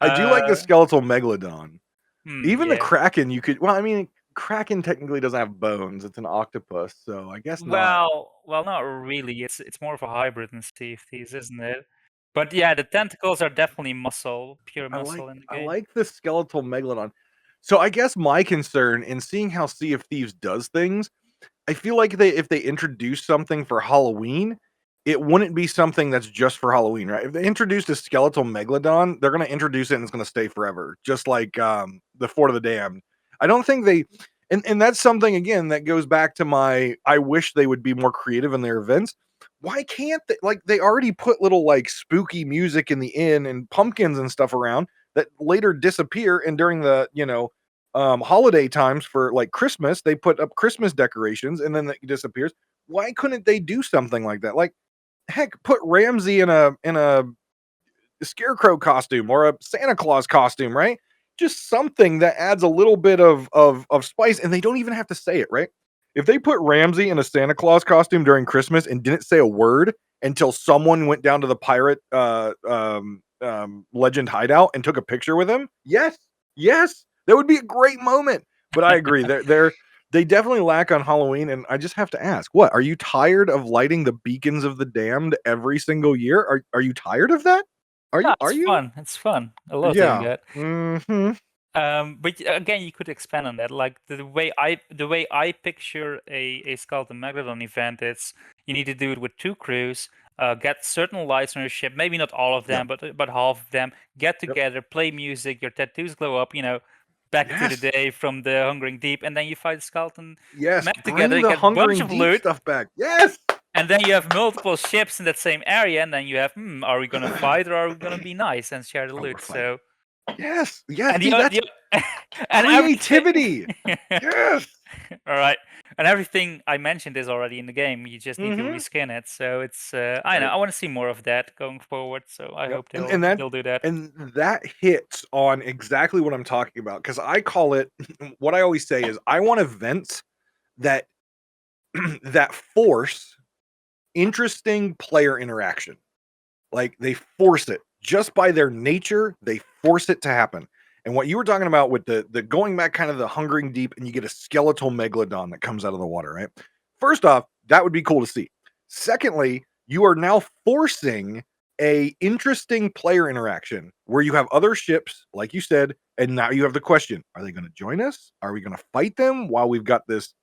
I do like the Uh, skeletal megalodon. Even the Yeah. Kraken, you could. Well, I mean, Kraken technically doesn't have bones. It's an octopus, so I guess not. Well, not really. It's more of a hybrid than Sea of Thieves, isn't it? But yeah, the tentacles are definitely muscle, pure muscle in the I game. like the skeletal megalodon. So I guess my concern in seeing how Sea of Thieves does things, I feel like if they introduce something for Halloween, it wouldn't be something that's just for Halloween, right? If they introduced a skeletal megalodon, they're gonna introduce it and it's gonna stay forever, just like the Fort of the Damned. I don't think they and that's something again that goes back to my I wish they would be more creative in their events. Why can't they like they already put little like spooky music in the inn and pumpkins and stuff around that later disappear and during the, holiday times for like Christmas, they put up Christmas decorations and then it disappears. Why couldn't they do something like that? Like, heck, put Ramsey in a scarecrow costume or a Santa Claus costume, right? Just something that adds a little bit of spice, and they don't even have to say it, right? If they put Ramsey in a Santa Claus costume during Christmas and didn't say a word until someone went down to the pirate legend hideout and took a picture with him, yes, yes, that would be a great moment. But I agree, they definitely lack on Halloween, and I just have to ask, what are you tired of lighting the beacons of the damned every single year? Are you tired of that? Are No, you? Are it's you? fun. It's fun. I love doing Yeah. that. Mhm. But again, you could expand on that. Like the way I picture a Skeleton Megalodon event, it's you need to do it with two crews, get certain lights on your ship, maybe not all of Yep. them, but half of them, get Yep. together, play music, your tattoos glow up, back to the Yes. day from the Hungering Deep, and then you fight the Skeleton Yes. Meg together, Bring you the get a bunch hungering of deep loot, stuff back. Yes. and then you have multiple ships in that same area, and then you have, are we gonna fight or are we gonna be nice and share the Oh, we're loot? fighting. So Yes. Yes. and See, that's and everything. creativity. Yes. All right, and everything I mentioned is already in the game. You just need to Mhm. reskin it. So it's I know Right. I want to see more of that going forward. So I Yep. hope they'll do that. And that hits on exactly what I'm talking about because I call it what I always say is I want events that that force interesting player interaction. Like they force it just by their nature, they force it to happen. And what you were talking about with the going back kind of the hungering deep and you get a skeletal megalodon that comes out of the water, right? First off, that would be cool to see. Secondly, you are now forcing a interesting player interaction where you have other ships, like you said, and now you have the question: are they going to join us? Are we going to fight them while we've got this,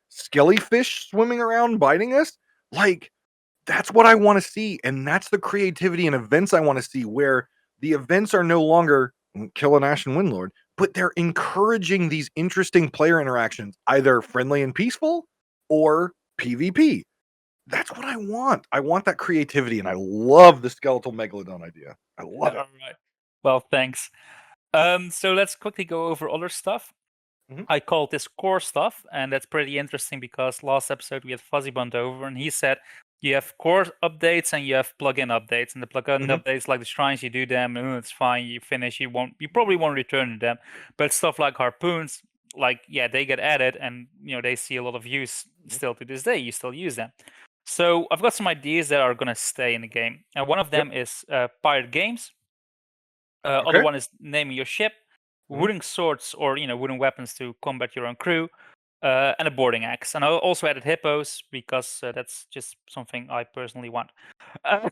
skelly fish swimming around biting us? Like that's what I wanna see, and that's the creativity and events I wanna see, where the events are no longer, kill an Ashen Windlord, but they're encouraging these interesting player interactions, either friendly and peaceful or PvP. That's what I want. I want that creativity, and I love the skeletal megalodon idea. I love it. All right. Well, thanks. So let's quickly go over other stuff. Mhm, I called this core stuff, and that's pretty interesting because last episode we had Fuzzybund over, and he said you have core updates and you have plugin updates. And the plugin mhm, updates, like the shrines, you do them, it's fine, you finish, you probably won't return to them. But stuff like harpoons, like yeah, they get added, and they see a lot of use mhm. still to this day. You still use them. So I've got some ideas that are gonna stay in the game, and one of Yep, them is pirate games. Other okay, one is naming your ship, mhm. wooden swords or wooden weapons to combat your own crew, and a boarding axe. And I also added hippos because that's just something I personally want. Uh,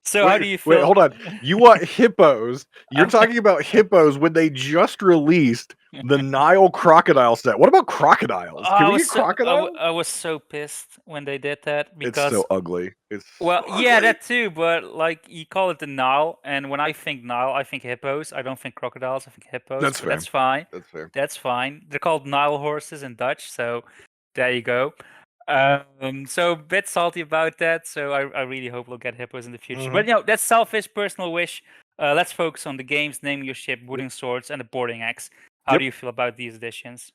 so how Wait do you wait, feel? hold on. You want hippos. You're Um, talking about hippos when they just released the Nile crocodile set. What about crocodiles? Can I we was get crocodiles? I was so pissed when they did that It's because so ugly. It's well, so yeah, ugly. that too, but like you call it the Nile, and when I think Nile, I think hippos. I don't think crocodiles, I think hippos, That's but fair. that's fine. That's fair. That's fine. They're called Nile horses in Dutch, so there you go. So a bit salty about that. So I really hope we'll get hippos in the future. Mhm. But that's selfish, personal wish. Let's focus on the games, naming your ship, Yep. wooden swords, and the boarding axe. How do Yep. you feel about these additions?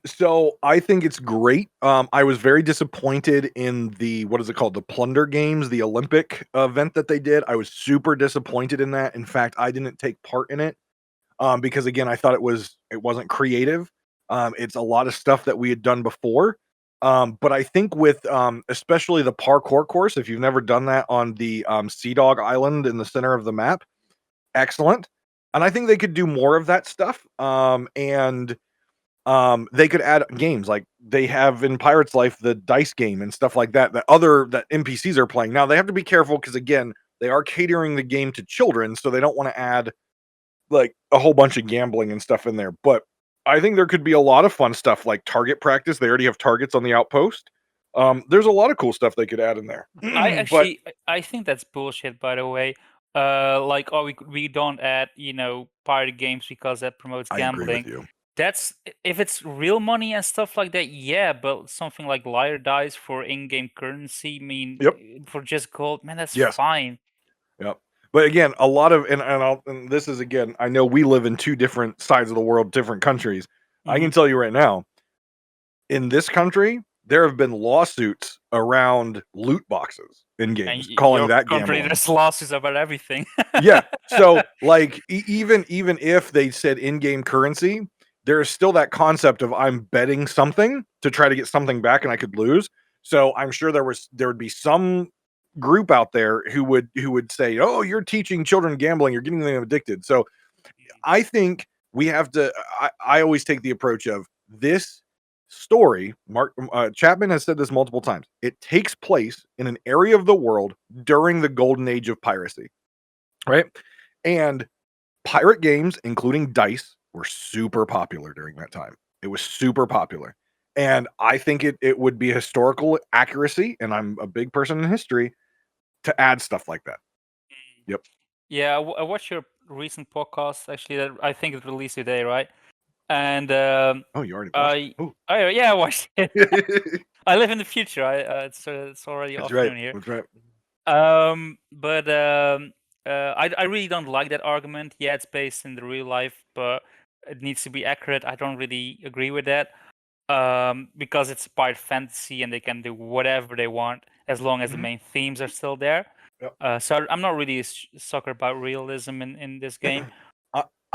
So I think it's great. I was very disappointed in the what is it called? The Plunder Games, the Olympic event that they did. I was super disappointed in that. In fact, I didn't take part in it. Because again, I thought it wasn't creative. It's a lot of stuff that we had done before. But I think with especially the parkour course, if you've never done that on the Sea Dog Island in the center of the map, excellent. And I think they could do more of that stuff. And they could add games like they have in Pirates Life, the dice game and stuff like that, that NPCs are playing. Now they have to be careful because again, they are catering the game to children, so they don't want to add like a whole bunch of gambling and stuff in there. But I think there could be a lot of fun stuff like target practice. They already have targets on the outpost. There's a lot of cool stuff they could add in there. But I think that's bullshit, by the way. Like, oh, we don't add, pirate games because that promotes I agree with gambling. you. That's if it's real money and stuff like that, yeah. But something like liar dice for in-game currency, Yep. for just gold, man, that's Yes. fine. Yep. But again, a lot of and this is again, I know we live in two different sides of the world, different countries. I Hmm. can tell you right now, in this country, there have been lawsuits around loot boxes in And games, calling your that country, gambling. there's losses about everything. Yeah. So, like, even if they said in-game currency, there is still that concept of I'm betting something to try to get something back, and I could lose. So I'm sure there would be some group out there who would say, "Oh, you're teaching children gambling. You're getting them addicted." So I think we have to. I always take the approach of this story. Mark Chapman has said this multiple times. It takes place in an area of the world during the golden age of piracy, right? And pirate games, including dice, were super popular during that time. It was super popular. And I think it would be historical accuracy, and I'm a big person in history, to add stuff like that. Yep. Yeah, I watched your recent podcast actually. That I think it released today, right? And Oh, you already watched it. I, Oh, yeah, I watched it. that's I live in the future. It's already right. afternoon here. That's right. But I really don't like that argument. Yeah, it's based in the real life, but it needs to be accurate. I don't really agree with that. Because it's part fantasy and they can do whatever they want as long as the Mhm. main themes are still there. Yep. So I'm not really a sucker about realism in this game.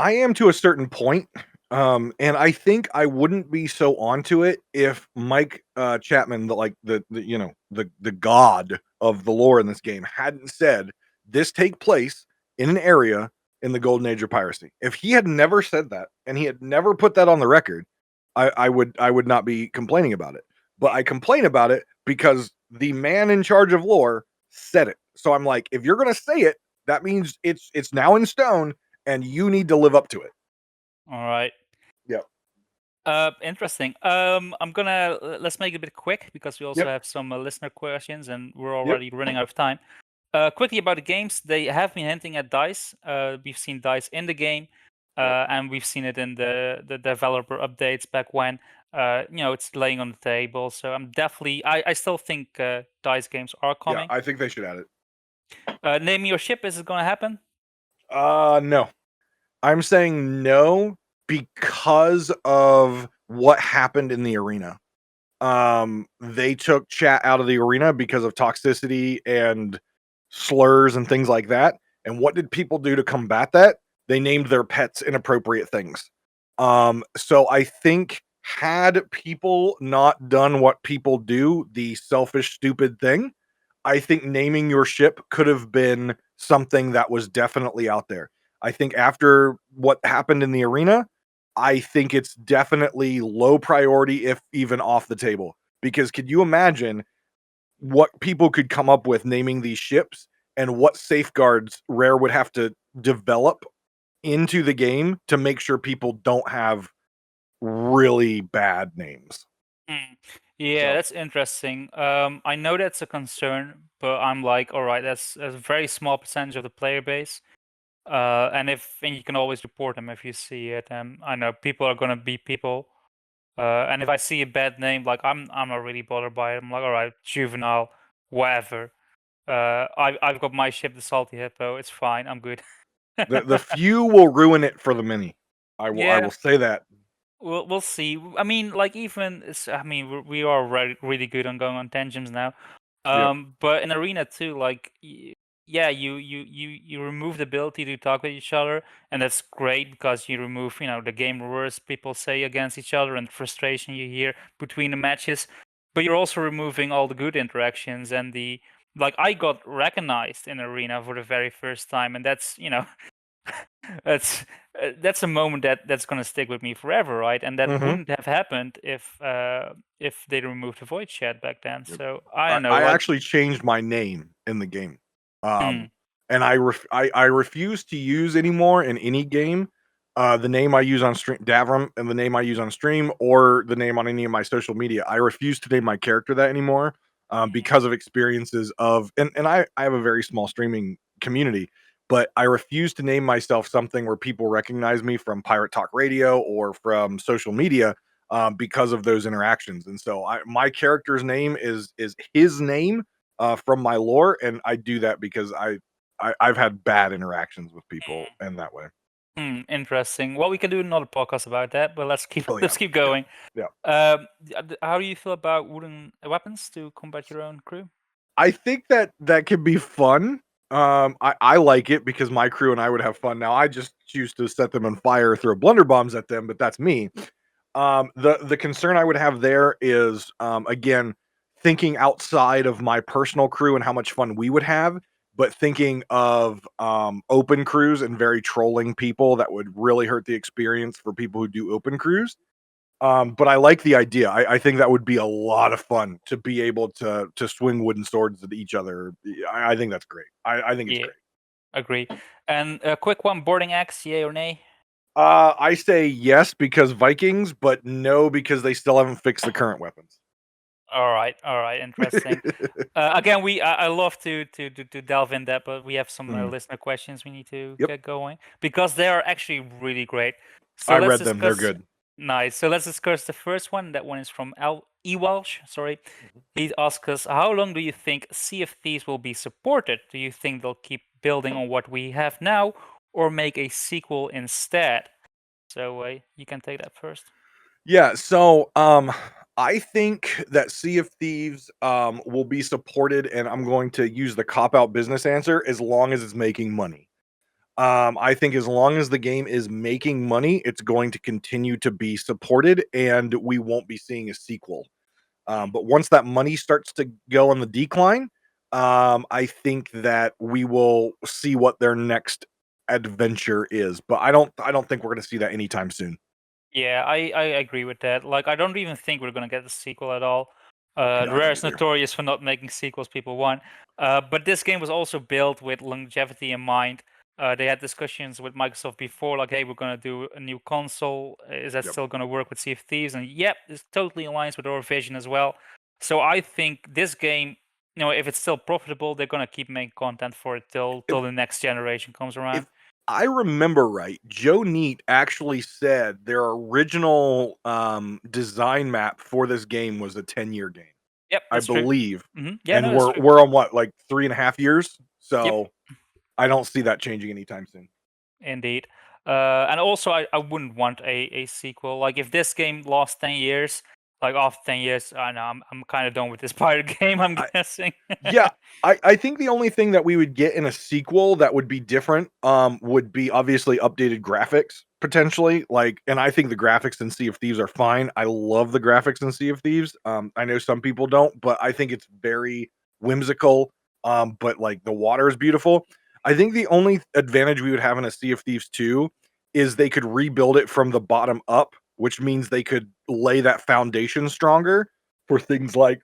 I I am to a certain point, and I think I wouldn't be so onto it if Mike, Chapman, the god of the lore in this game, hadn't said, "This take place in an area in the golden age of piracy." If he had never said that, and he had never put that on the record, I would not be complaining about it. But I complain about it because the man in charge of lore said it. So I'm like, if you're gonna say it, that means it's now in stone, and you need to live up to it. All right. Yep. Interesting. I'm gonna let's make it a bit quick because we also Yep. have some listener questions and we're Yep. already running out of time. Quickly about the games, they have been hinting at dice. We've seen dice in the game, Yep. and we've seen it in the developer updates back when. It's laying on the table. So I still think dice games are Yeah, coming. I think they should add it. Name your ship. Is it going to happen? No. I'm saying no because of what happened in the arena. They took chat out of the arena because of toxicity and slurs and things like that. And what did people do to combat that? They named their pets inappropriate things. So I think had people not done what people do, the selfish, stupid thing, I think naming your ship could have been something that was definitely out there. I think after what happened in the arena, I think it's definitely low priority, if even off the table. Because could you imagine what people could come up with naming these ships and what safeguards Rare would have to develop into the game to make sure people don't have really bad names? Mm. Yeah, So, that's interesting. I know that's a concern, but I'm like, all right, that's a very small percentage of the player base. And you can always report them if you see it. And I know people are gonna be people. And if I see a bad name, like I'm not really bothered by it. I'm like, all right, juvenile, whatever. I've got my ship, the Salty Hippo. It's fine. I'm good. the few will ruin it for the many. I Yeah, will say that. we'll see. I mean, like I mean, we are really good on going on tangents now. Yep. But in arena too, like yeah, you remove the ability to talk with each other, and that's great because you remove the game words people say against each other and frustration you hear between the matches. But you're also removing all the good interactions and the like. I got recognized in arena for the very first time, and that's That's that's a moment that's gonna stick with me forever, right? And that Mhm. wouldn't have happened if they removed the voice chat back then. Yep. So I I don't know, I like, actually changed my name in the game. Um, mm, and I refuse to use anymore in any game, the name I use on stream Davrim and the name I use on stream or the name on any of my social media. I refuse to name my character that anymore, mm, because of experiences of and I have a very small streaming community, but I refuse to name myself something where people recognize me from Pirate Talk Radio or from social media, because of those interactions. And so my character's name is his name, from my lore, and I do that because I've had bad interactions with people in that way. interesting. Well, we can do another podcast about that, but let's keep Oh yeah, let's keep yeah, going. yeah. How do you feel about wooden weapons to combat your own crew? I think that that could be fun. I like it because my crew and I would have fun. Now I just choose to set them on fire, throw blunder bombs at them, but that's me. The concern I would have there is, again, thinking outside of my personal crew and how much fun we would have, but thinking of, open crews and very trolling people that would really hurt the experience for people who do open crews. But I like the idea. I think that would be a lot of fun to be able to swing wooden swords at each other. I think that's great. I think it's Yeah, great. agree. And a quick one, boarding axe, yay or nay? I say yes because Vikings, but no because they still haven't fixed the current weapons. All right, interesting. Again, I love to delve in that, but we have some Mm. listener questions we need to Yep. get going because they are actually really great. So I let's read them. They're discuss. good. Nice. So let's discuss the first one. That one is from Al Ewalsh. Sorry, Mhm. he asks us, "How long do you think Sea of Thieves will be supported? Do you think they'll keep building on what we have now, or make a sequel instead?" So you can take that first. Yeah, so, I think that Sea of Thieves, will be supported, and I'm going to use the cop out business answer, as long as it's making money. I think as long as the game is making money, it's going to continue to be supported, and we won't be seeing a sequel. But once that money starts to go on the decline, I think that we will see what their next adventure is, but I don't think we're gonna see that anytime soon. Yeah, I agree with that. Like, I don't even think we're gonna get a sequel at all. No, I Rare don't is either. notorious for not making sequels people want. But this game was also built with longevity in mind. They had discussions with Microsoft before, like, "Hey, we're gonna do a new console. Is that Yep. still gonna work with Sea of Thieves?" And yep, this totally aligns with our vision as well. So I think this game, if it's still profitable, they're gonna keep making content for it till If the next generation comes if around. I remember right, Joe Neat actually said their original, design map for this game was a 10-year game, Yep, I that's true. believe, Yeah, and no, that's we're true. we're on what, like 3.5 years? Yep. So, I don't see that changing anytime soon. Indeed. And also, I wouldn't want a sequel. Like, if this game lost 10 years, like after 10 years, I know I'm kind of done with this pirate game, I'm I guessing. Yeah, I think the only thing that we would get in a sequel that would be different, would be obviously updated graphics, potentially, like and I think the graphics in Sea of Thieves are fine. I love the graphics in Sea of Thieves. I know some people don't, but I think it's very whimsical, but, like, the water is beautiful. I think the only advantage we would have in a Sea of Thieves 2 is they could rebuild it from the bottom up, which means they could lay that foundation stronger for things like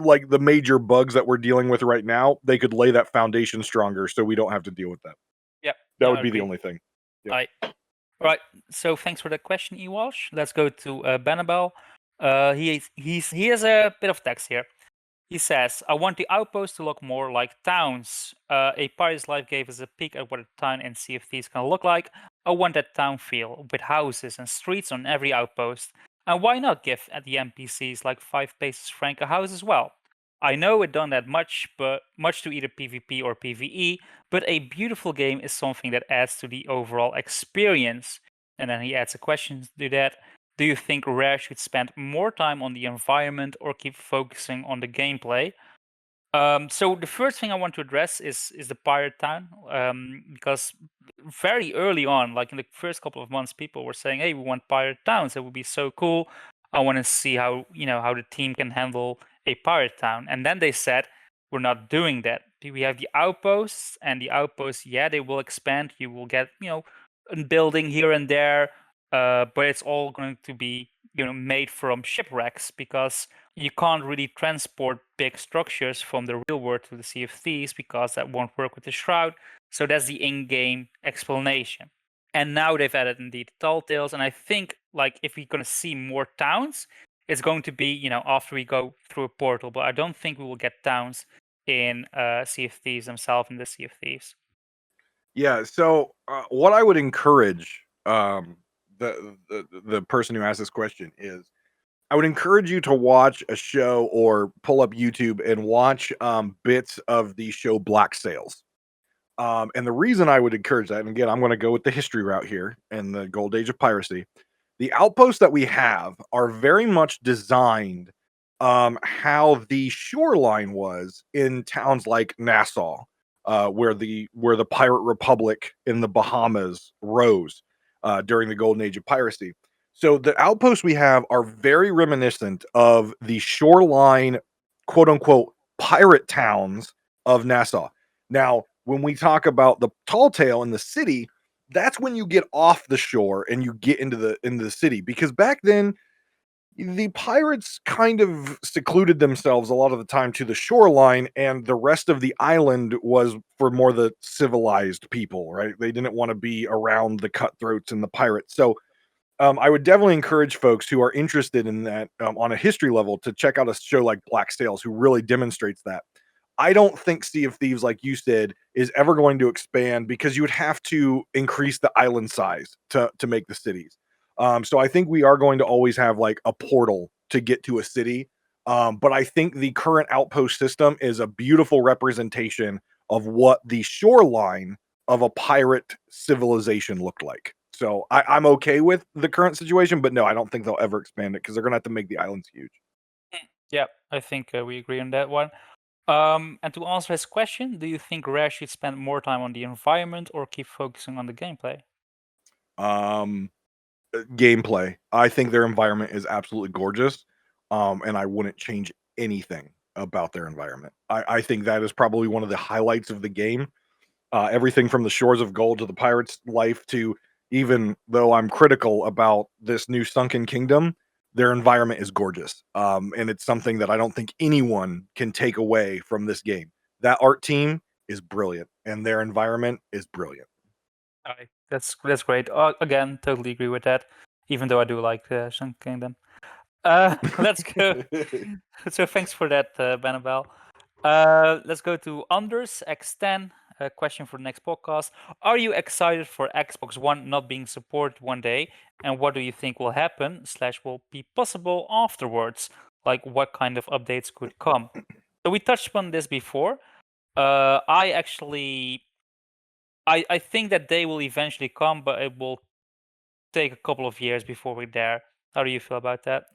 like the major bugs that we're dealing with right now, they could lay that foundation stronger so we don't have to deal with that. Yep. That Yeah, would I be the agree. only thing. Yep. I Right. So thanks for that question, Ewash. Let's go to Benabel. He has a bit of text here. He says, "I want the outposts to look more like towns. A Pirate's Life gave us a peek at what a town in Sea of Thieves can look like. I want that town feel, with houses and streets on every outpost. And why not give the NPCs like 5 Paces Frank a house as well? I know it don't add much, but much to either PvP or PvE, but a beautiful game is something that adds to the overall experience." And then he adds a question to that. "Do you think Rare should spend more time on the environment or keep focusing on the gameplay?" So the first thing I want to address is the pirate town, because very early on, like in the first couple of months, people were saying, "Hey, we want pirate towns. It would be so cool. I want to see how the team can handle a pirate town." And then they said, "We're not doing that." we have the outposts, and the outposts, yeah, they will expand. You will get, a building here and there, but it's all going to be, made from shipwrecks, because you can't really transport big structures from the real world to the Sea of Thieves, because that won't work with the Shroud. So that's the in-game explanation. And now they've added indeed tall tales, and I think, like, if we're going to see more towns, it's going to be, after we go through a portal. But I don't think we will get towns in Sea of Thieves themselves, in the Sea of Thieves. Yeah, so, what I would encourage, the person who asked this question is, I would encourage you to watch a show or pull up YouTube and watch, bits of the show Black Sails. And the reason I would encourage that, and again, I'm gonna go with the history route here and the gold age of piracy. The outposts that we have are very much designed, how the shoreline was in towns like Nassau, where the pirate republic in the Bahamas rose, during the golden age of piracy. So the outposts we have are very reminiscent of the shoreline, quote unquote, pirate towns of Nassau. Now, when we talk about the tall tale in the city, that's when you get off the shore and you get into the city, because back then the pirates kind of secluded themselves a lot of the time to the shoreline, and the rest of the island was for more the civilized people, right? They didn't want to be around the cutthroats and the pirates. So I would definitely encourage folks who are interested in that, on a history level, to check out a show like Black Sails, who really demonstrates that. I don't think Sea of Thieves, like you said, is ever going to expand, because you would have to increase the island size to make the cities. So I think we are going to always have like a portal to get to a city. But I think the current outpost system is a beautiful representation of what the shoreline of a pirate civilization looked like. So I'm okay with the current situation, but no, I don't think they'll ever expand it, because they're gonna have to make the islands huge. Yeah, I think we agree on that one. And to answer his question, do you think Rare should spend more time on the environment or keep focusing on the gameplay? Um, Gameplay. I think their environment is absolutely gorgeous, and I wouldn't change anything about their environment. I think that is probably one of the highlights of the game. Everything from the shores of gold to the pirate's life to, even though I'm critical about this new sunken kingdom, their environment is gorgeous. And it's something that I don't think anyone can take away from this game. That art team is brilliant, and their environment is brilliant. That's great. Again, totally agree with that. Even though I do like Sun Kingdom. Let's go. So thanks for that, Benabel. Let's go to Anders X10. A question for the next podcast. Are you excited for Xbox One not being supported one day? And what do you think will happen / will be possible afterwards? Like, what kind of updates could come? So we touched on this before. I actually, I think that they will eventually come, but it will take a couple of years before we're there. How do you feel about that?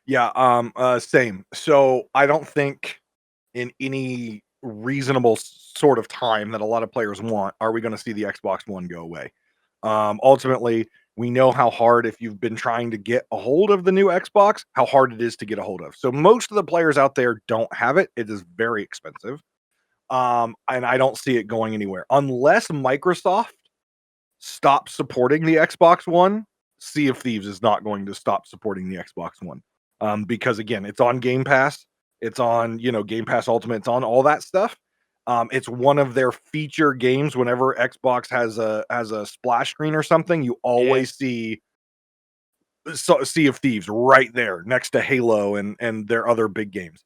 Yeah, same. So I don't think in any reasonable sort of time that a lot of players want, are we gonna see the Xbox One go away? Ultimately, we know how hard, if you've been trying to get a hold of the new Xbox, how hard it is to get a hold of. So most of the players out there don't have it. It is very expensive. And I don't see it going anywhere unless Microsoft stop supporting the Xbox One. Sea of Thieves is not going to stop supporting the Xbox One, because again, it's on Game Pass, it's on, Game Pass Ultimate, it's on all that stuff. It's one of their feature games. Whenever Xbox has a splash screen or something, you Yeah. always see Sea of Thieves right there next to Halo and their other big games.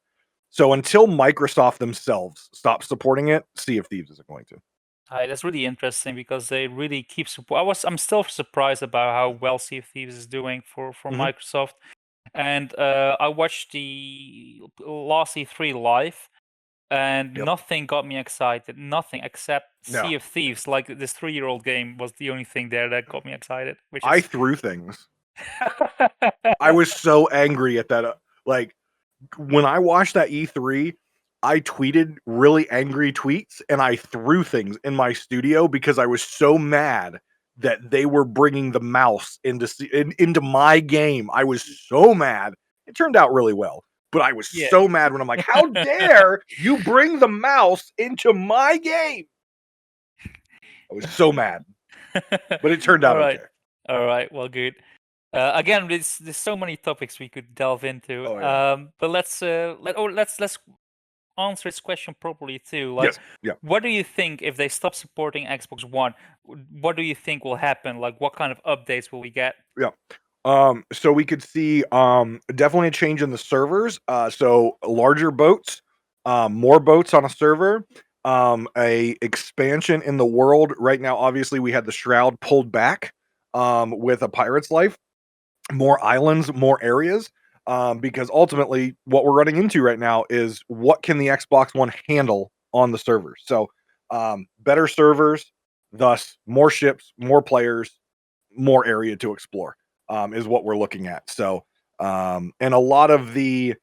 So until Microsoft themselves stop supporting it, Sea of Thieves isn't going to. That's really interesting because they really keep support. I'm still surprised about how well Sea of Thieves is doing for Mhm. Microsoft. And I watched the last E3 live, and Yep. nothing got me excited. Nothing except No, Sea of Thieves. Like, this 3-year-old game was the only thing there that got me excited, which I is. threw things. I was so angry at that. Like, when I watched that E3, I tweeted really angry tweets and I threw things in my studio because I was so mad that they were bringing the mouse into my game. I was so mad. It turned out really well, but I was Yeah. so mad when I'm like, how dare you bring the mouse into my game? I was so mad, but it turned All out right. okay. All right. Well, good. Again, there's so many topics we could delve into. Oh yeah. But let's answer this question properly too. Like, Yes. Yeah. what do you think if they stop supporting Xbox One? What do you think will happen? Like, what kind of updates will we get? Yeah. So we could see definitely a change in the servers. So larger boats, more boats on a server, a expansion in the world. Right now, obviously, we had the shroud pulled back with a pirate's life, more islands, more areas. Because ultimately, what we're running into right now is what can the Xbox One handle on the servers? So, better servers, thus more ships, more players, more area to explore, is what we're looking at. So, and a lot of the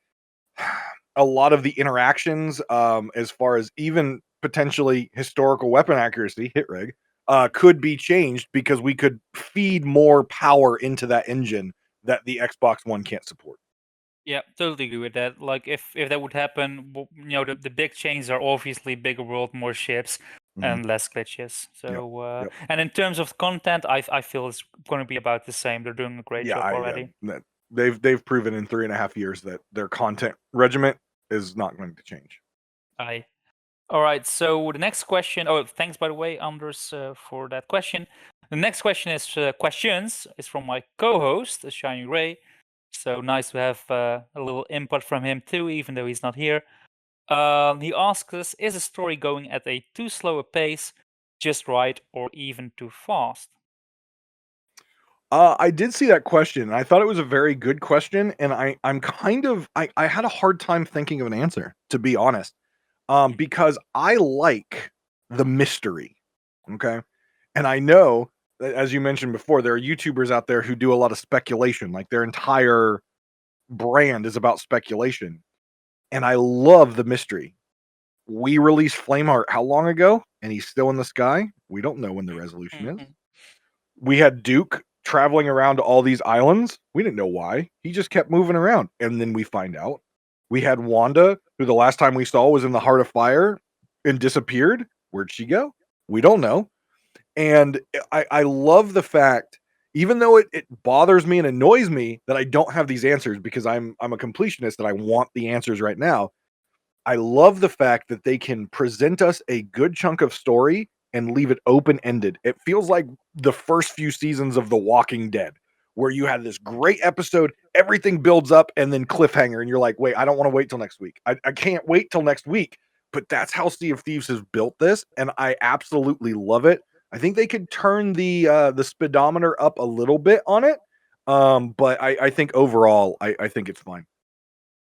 interactions, as far as even potentially historical weapon accuracy, hit rig, could be changed because we could feed more power into that engine that the Xbox One can't support. Yeah, totally agree with that. Like, if that would happen, the big changes are obviously bigger world, more ships, Mhm. and less glitches. Yep. So, Yep. and in terms of content, I feel it's going to be about the same. They're doing a great Yeah. job Yeah. already. They've proven in 3.5 years that their content regiment is not going to change. I All right. So the next question. Oh, thanks by the way, Anders, for that question. The next question is questions is from my co-host, AShinyRay. So nice to have a little input from him too, even though he's not here. He asks us: is the story going at a too slow a pace, just right, or even too fast? I did see that question, and I thought it was a very good question, and I had a hard time thinking of an answer, to be honest, because I like the mystery, okay? And I know that, as you mentioned before, there are YouTubers out there who do a lot of speculation, like, their entire brand is about speculation, and I love the mystery. We released Flameheart how long ago? And he's still in the sky? We don't know when the resolution is. Mhm. We had Duke traveling around to all these islands. We didn't know why. He just kept moving around. And then we find out. We had Wanda, who the last time we saw was in the Heart of Fire and disappeared. Where'd she go? We don't know. And I love the fact, even though it bothers me and annoys me that I don't have these answers because I'm a completionist and I want the answers right now. I love the fact that they can present us a good chunk of story and leave it open-ended. It feels like the first few seasons of The Walking Dead, where you had this great episode, everything builds up, and then cliffhanger, and you're like, "Wait, I don't wanna wait till next week. I can't wait till next week." But that's how Sea of Thieves has built this, and I absolutely love it. I think they could turn the speedometer up a little bit on it, but I think overall, I think it's fine.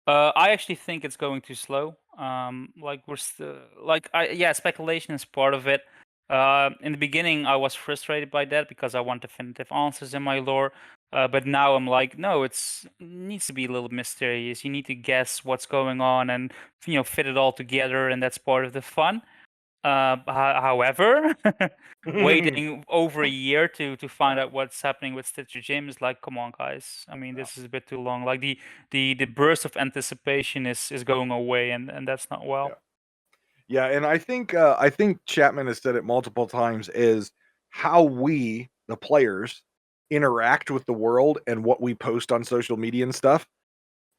I actually think it's going too slow. Like we're still like yeah, speculation is part of it. In the beginning, I was frustrated by that because I want definitive answers in my lore. But now I'm like, no, it needs to be a little mysterious. You need to guess what's going on and fit it all together, and that's part of the fun. However, waiting over a year to find out what's happening with Stitcher Jim is like, come on, guys. I mean, this is a bit too long. Like the burst of anticipation is going away, and that's not Yeah. well. Yeah, and I think Chapman has said it multiple times is how we, the players, interact with the world and what we post on social media and stuff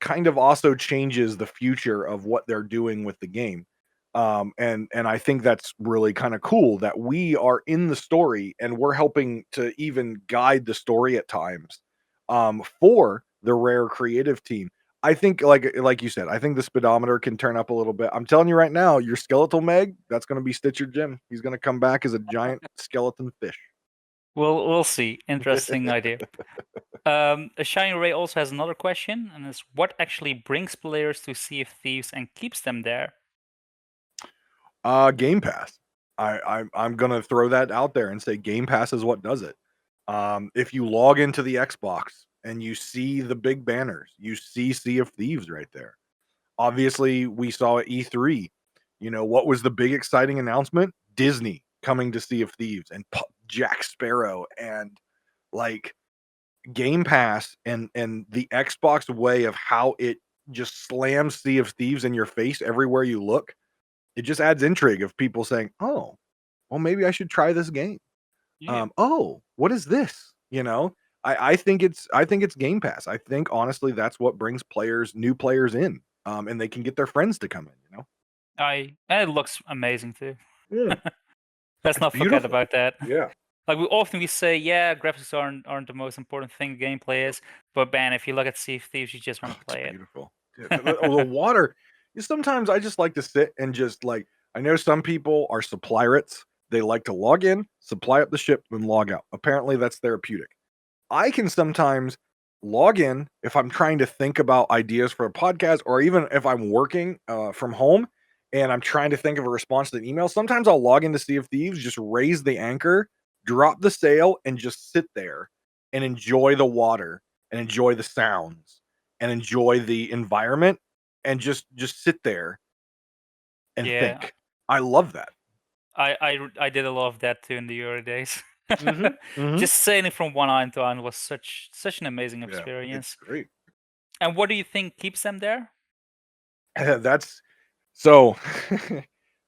kind of also changes the future of what they're doing with the game. And I think that's really kind of cool that we are in the story and we're helping to even guide the story at times for the Rare creative team. I think, like you said, I think the speedometer can turn up a little bit. I'm telling you right now, your skeletal Meg, that's going to be Stitcher Jim. He's going to come back as a giant skeleton fish. We'll see. Interesting idea. A Shiny Ray also has another question, and it's what actually brings players to Sea of Thieves and keeps them there? Game Pass. I'm gonna throw that out there and say Game Pass is what does it. If you log into the Xbox and you see the big banners, you see Sea of Thieves right there. Obviously, we saw at E3. You know what was the big exciting announcement? Disney coming to Sea of Thieves and Jack Sparrow and like Game Pass and the Xbox way of how it just slams Sea of Thieves in your face everywhere you look, it just adds intrigue of people saying, "Oh, well, maybe I should try this game." Yeah. "Oh, what is this?" You know? I think it's Game Pass. I think honestly that's what brings new players in, and they can get their friends to come in, you know? And it looks amazing too. Yeah, Let's it's not forget beautiful. about that. Yeah. Like we say, yeah, graphics aren't the most important thing. Gameplay is, but man, if you look at Sea of Thieves, you just want Oh, to it's play beautiful. Yeah, the it. water sometimes I just like to sit and just, like I know some people are supplirates. They like to log in, supply up the ship, then log out. Apparently, that's therapeutic. I can sometimes log in if I'm trying to think about ideas for a podcast or even if I'm working, from home and I'm trying to think of a response to an email. Sometimes I'll log into Sea of Thieves, just raise the anchor, drop the sail, and just sit there and enjoy the water and enjoy the sounds and enjoy the environment and just sit there and Yeah, think. I love that. I did a lot of that too in the early days. Mhm, mhm. Just sailing from one island to island was such an amazing Yeah, it's experience. great. And what do you think keeps them there? That's so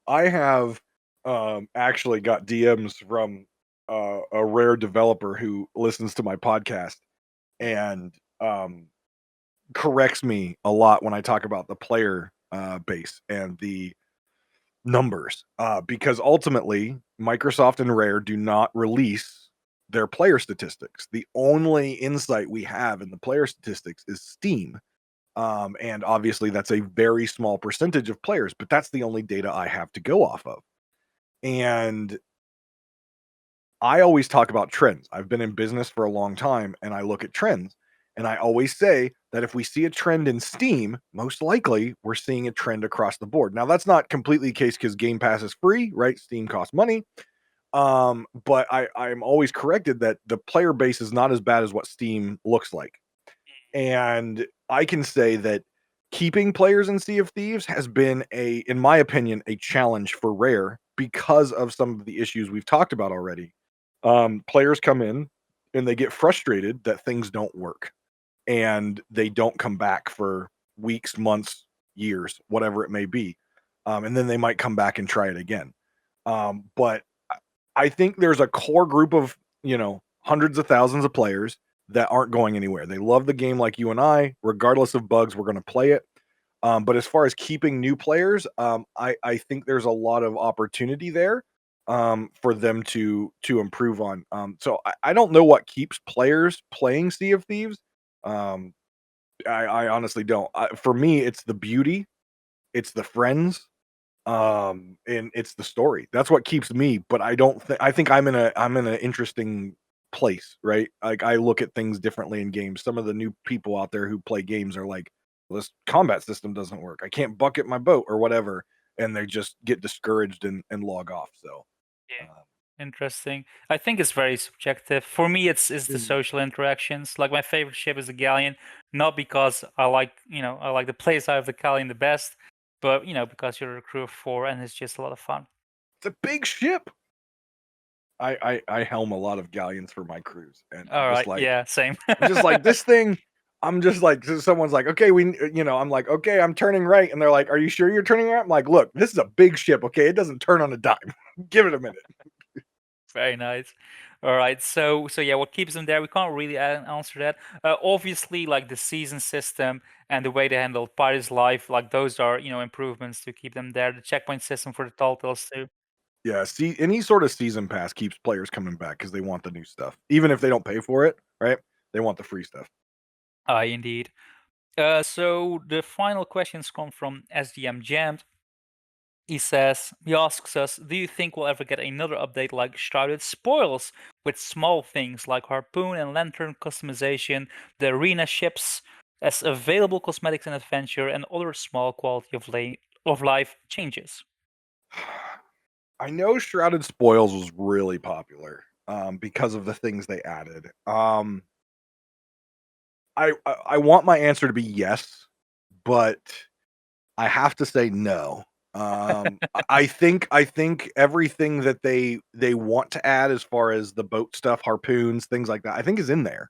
I have, actually got DMs from, a rare developer who listens to my podcast and, corrects me a lot when I talk about the player, base and the numbers, because ultimately, Microsoft and Rare do not release their player statistics. The only insight we have in the player statistics is Steam. And obviously, that's a very small percentage of players, but that's the only data I have to go off of. And I always talk about trends. I've been in business for a long time and I look at trends. And I always say that if we see a trend in Steam, most likely we're seeing a trend across the board. Now, that's not completely the case because Game Pass is free, right? Steam costs money. But I'm always corrected that the player base is not as bad as what Steam looks like. And I can say that keeping players in Sea of Thieves has been in my opinion, a challenge for Rare because of some of the issues we've talked about already. Players come in and they get frustrated that things don't work and they don't come back for weeks, months, years, whatever it may be. And then they might come back and try it again. But I think there's a core group of, hundreds of thousands of players that aren't going anywhere. They love the game like you and I, regardless of bugs, we're going to play it. But as far as keeping new players, I think there's a lot of opportunity there for them to improve on. So I don't know what keeps players playing Sea of Thieves. Um, I honestly don't. For me, it's the beauty, it's the friends, and it's the story. That's what keeps me, but I think I'm in an interesting place, right? Like, I look at things differently in games. Some of the new people out there who play games are like, "Well, this combat system doesn't work. I can't bucket my boat," or whatever, and they just get discouraged and log off, so, um Yeah, interesting. I think it's very subjective. For me, it's the Mhm. social interactions. Like my favorite ship is the galleon, not because I like the play side of the galleon the best, but because you're a crew of four and it's just a lot of fun. It's a big ship. I helm a lot of galleons for my crews, and All right, yeah, same. I'm just like, "This thing." I'm just like, so someone's like, "Okay, I'm like, "Okay, I'm turning right," and they're like, "Are you sure you're turning right?" I'm like, "Look, this is a big ship, okay? It doesn't turn on a dime. Give it a minute." Very nice. All right, so yeah, what keeps them there? We can't really answer that. Obviously, like the season system and the way they handle Pirate's Life, like those are improvements to keep them there. The checkpoint system for the Telltales too. Yeah, see, any sort of season pass keeps players coming back because they want the new stuff. Even if they don't pay for it, right? They want the free stuff. Indeed. So the final questions come from SDM Jammed. He asks us, do you think we'll ever get another update like Shrouded Spoils with small things like harpoon and lantern customization, the arena ships as available cosmetics and adventure, and other small quality of life changes? I know Shrouded Spoils was really popular, because of the things they added. I want my answer to be yes, but I have to say no. I think everything that they want to add as far as the boat stuff, harpoons, things like that, I think is in there.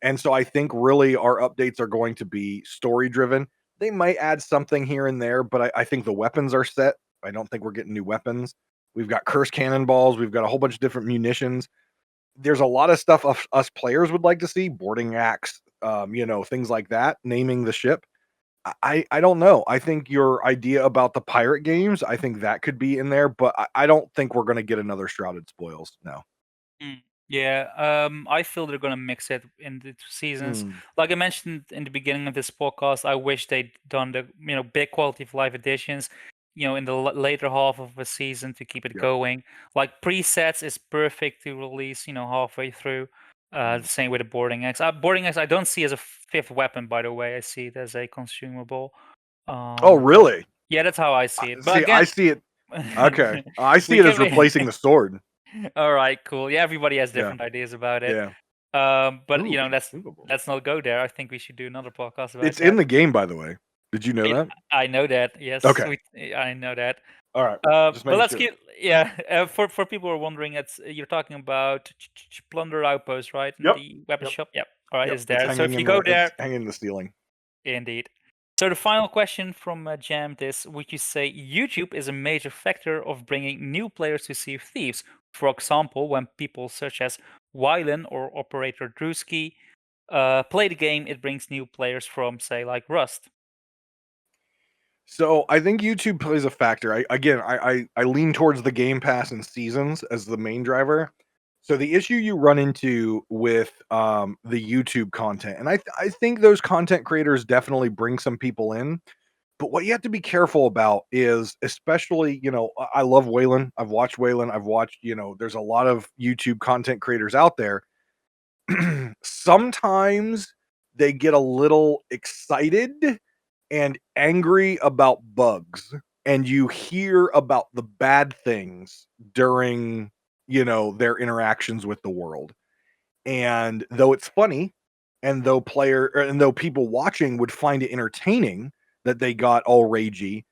And so I think really our updates are going to be story driven. They might add something here and there, but I think the weapons are set. I don't think we're getting new weapons. We've got curse cannonballs. We've got a whole bunch of different munitions. There's a lot of stuff us players would like to see, boarding axe, things like that, naming the ship. I don't know. I think your idea about the pirate games, I think that could be in there, but I don't think we're gonna get another Shrouded Spoils, no. Mm. Yeah, I feel they're gonna mix it in the 2 seasons. Mm, Like I mentioned in the beginning of this podcast, I wish they'd done the big quality of life editions, in the later half of a season to keep it yep. going. Like presets is perfect to release, halfway through. Mm. The same with the boarding axe. Boarding axe I don't see as a fifth weapon, by the way. I see it as a consumable. Oh, But really? yeah, that's how I see it. But See, I again, see it okay. I see we it as can. replacing the sword. All right, cool. Yeah, everybody has Yeah, different ideas about it. yeah. But Ooh, let's consumable. let's not go there. I think we should do another podcast about It's in that. the game, by the way. Did you know I, that? I know that. Yes, Okay. I know that. Alright. Just But making let's sure. keep. Yeah, for people who are wondering, it's you're talking about Plunder Outpost, right? In Yep. the weapon Yep. shop. Yep. All right, Yep. it's there. So if you go It's there, hanging in the ceiling. indeed. So the final question from Jammed is: would you say YouTube is a major factor of bringing new players to Sea of Thieves? For example, when people such as Wylan or Operator Drewski play the game, it brings new players from, say, like Rust. So I think YouTube plays a factor. I lean towards the Game Pass and seasons as the main driver. So the issue you run into with the YouTube content, and I think those content creators definitely bring some people in. But what you have to be careful about is, especially, I love Waylon. I've watched Waylon. I've watched, there's a lot of YouTube content creators out there. Sometimes they get a little excited and angry about bugs, and you hear about the bad things during, their interactions with the world. And though it's funny, and though people watching would find it entertaining that they got all ragey,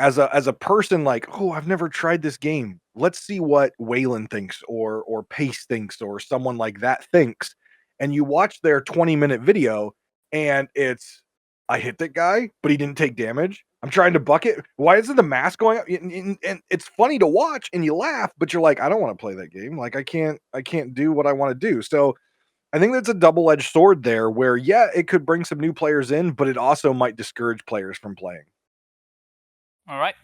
as a person like, "Oh, I've never tried this game. Let's see what Waylon thinks or Pace thinks or someone like that thinks." And you watch their 20-minute video and it's, "I hit that guy, but he didn't take damage. I'm trying to bucket. Why isn't the mask going up?" And it's funny to watch and you laugh, but you're like, "I don't wanna play that game. Like, I can't do what I wanna do." So, I think that's a double-edged sword there where, yeah, it could bring some new players in, but it also might discourage players from playing. All right.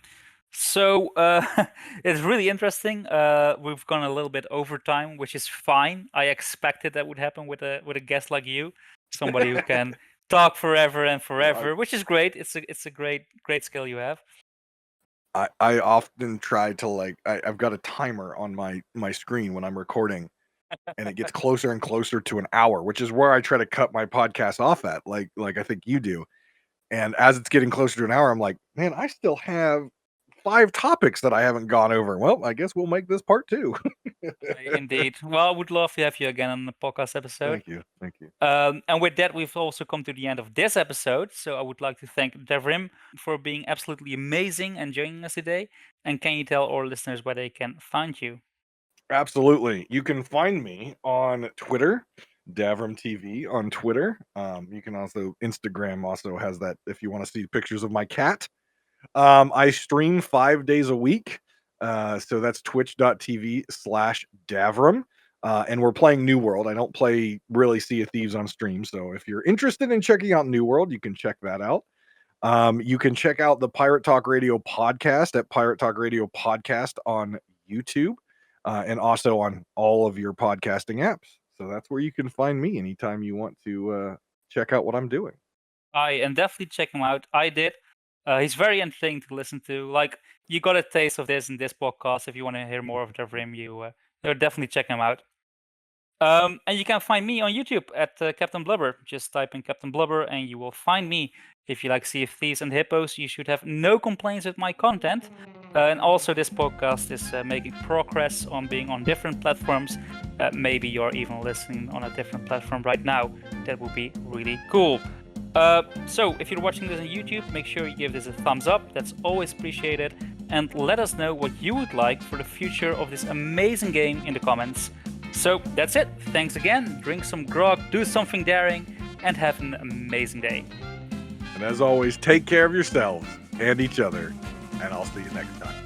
So it's really interesting. We've gone a little bit over time, which is fine. I expected that would happen with a guest like you, somebody who can talk forever and I forever, which is great. It's a great skill you have. I often try to, like, I've got a timer on my screen when I'm recording, and it gets closer and closer to an hour, which is where I try to cut my podcast off at, like I think you do. And as it's getting closer to an hour, I'm like, "Man, I still have 5 topics that I haven't gone over. Well, I guess we'll make this part 2." Indeed. Well, I would love to have you again on the podcast episode. Thank you, thank you. And with that, we've also come to the end of this episode. So I would like to thank Davrim for being absolutely amazing and joining us today. And can you tell our listeners where they can find you? Absolutely. You can find me on Twitter, Davrim TV on Twitter. You can also Instagram also has that if you wanna see pictures of my cat. I stream 5 days a week. So that's twitch.tv/Davrim. And we're playing New World. I don't play really Sea of Thieves on stream. So if you're interested in checking out New World, you can check that out. You can check out the Pirate Talk Radio podcast at Pirate Talk Radio Podcast on YouTube, and also on all of your podcasting apps. So that's where you can find me anytime you want to check out what I'm doing. I and definitely check him out. I did. He's very entertaining to listen to. Like you got a taste of this in this podcast. If you want to hear more of Davrim, you definitely check him out. And you can find me on YouTube at Captain Blubber. Just type in Captain Blubber and you will find me. If you like Sea of Thieves and Hippos, you should have no complaints with my content. And also, this podcast is making progress on being on different platforms. Maybe you're even listening on a different platform right now. That would be really cool. So, if you're watching this on YouTube, make sure you give this a thumbs up. That's always appreciated. And let us know what you would like for the future of this amazing game in the comments. So that's it. Thanks again. Drink some grog, do something daring, and have an amazing day. And as always, take care of yourselves and each other, and I'll see you next time.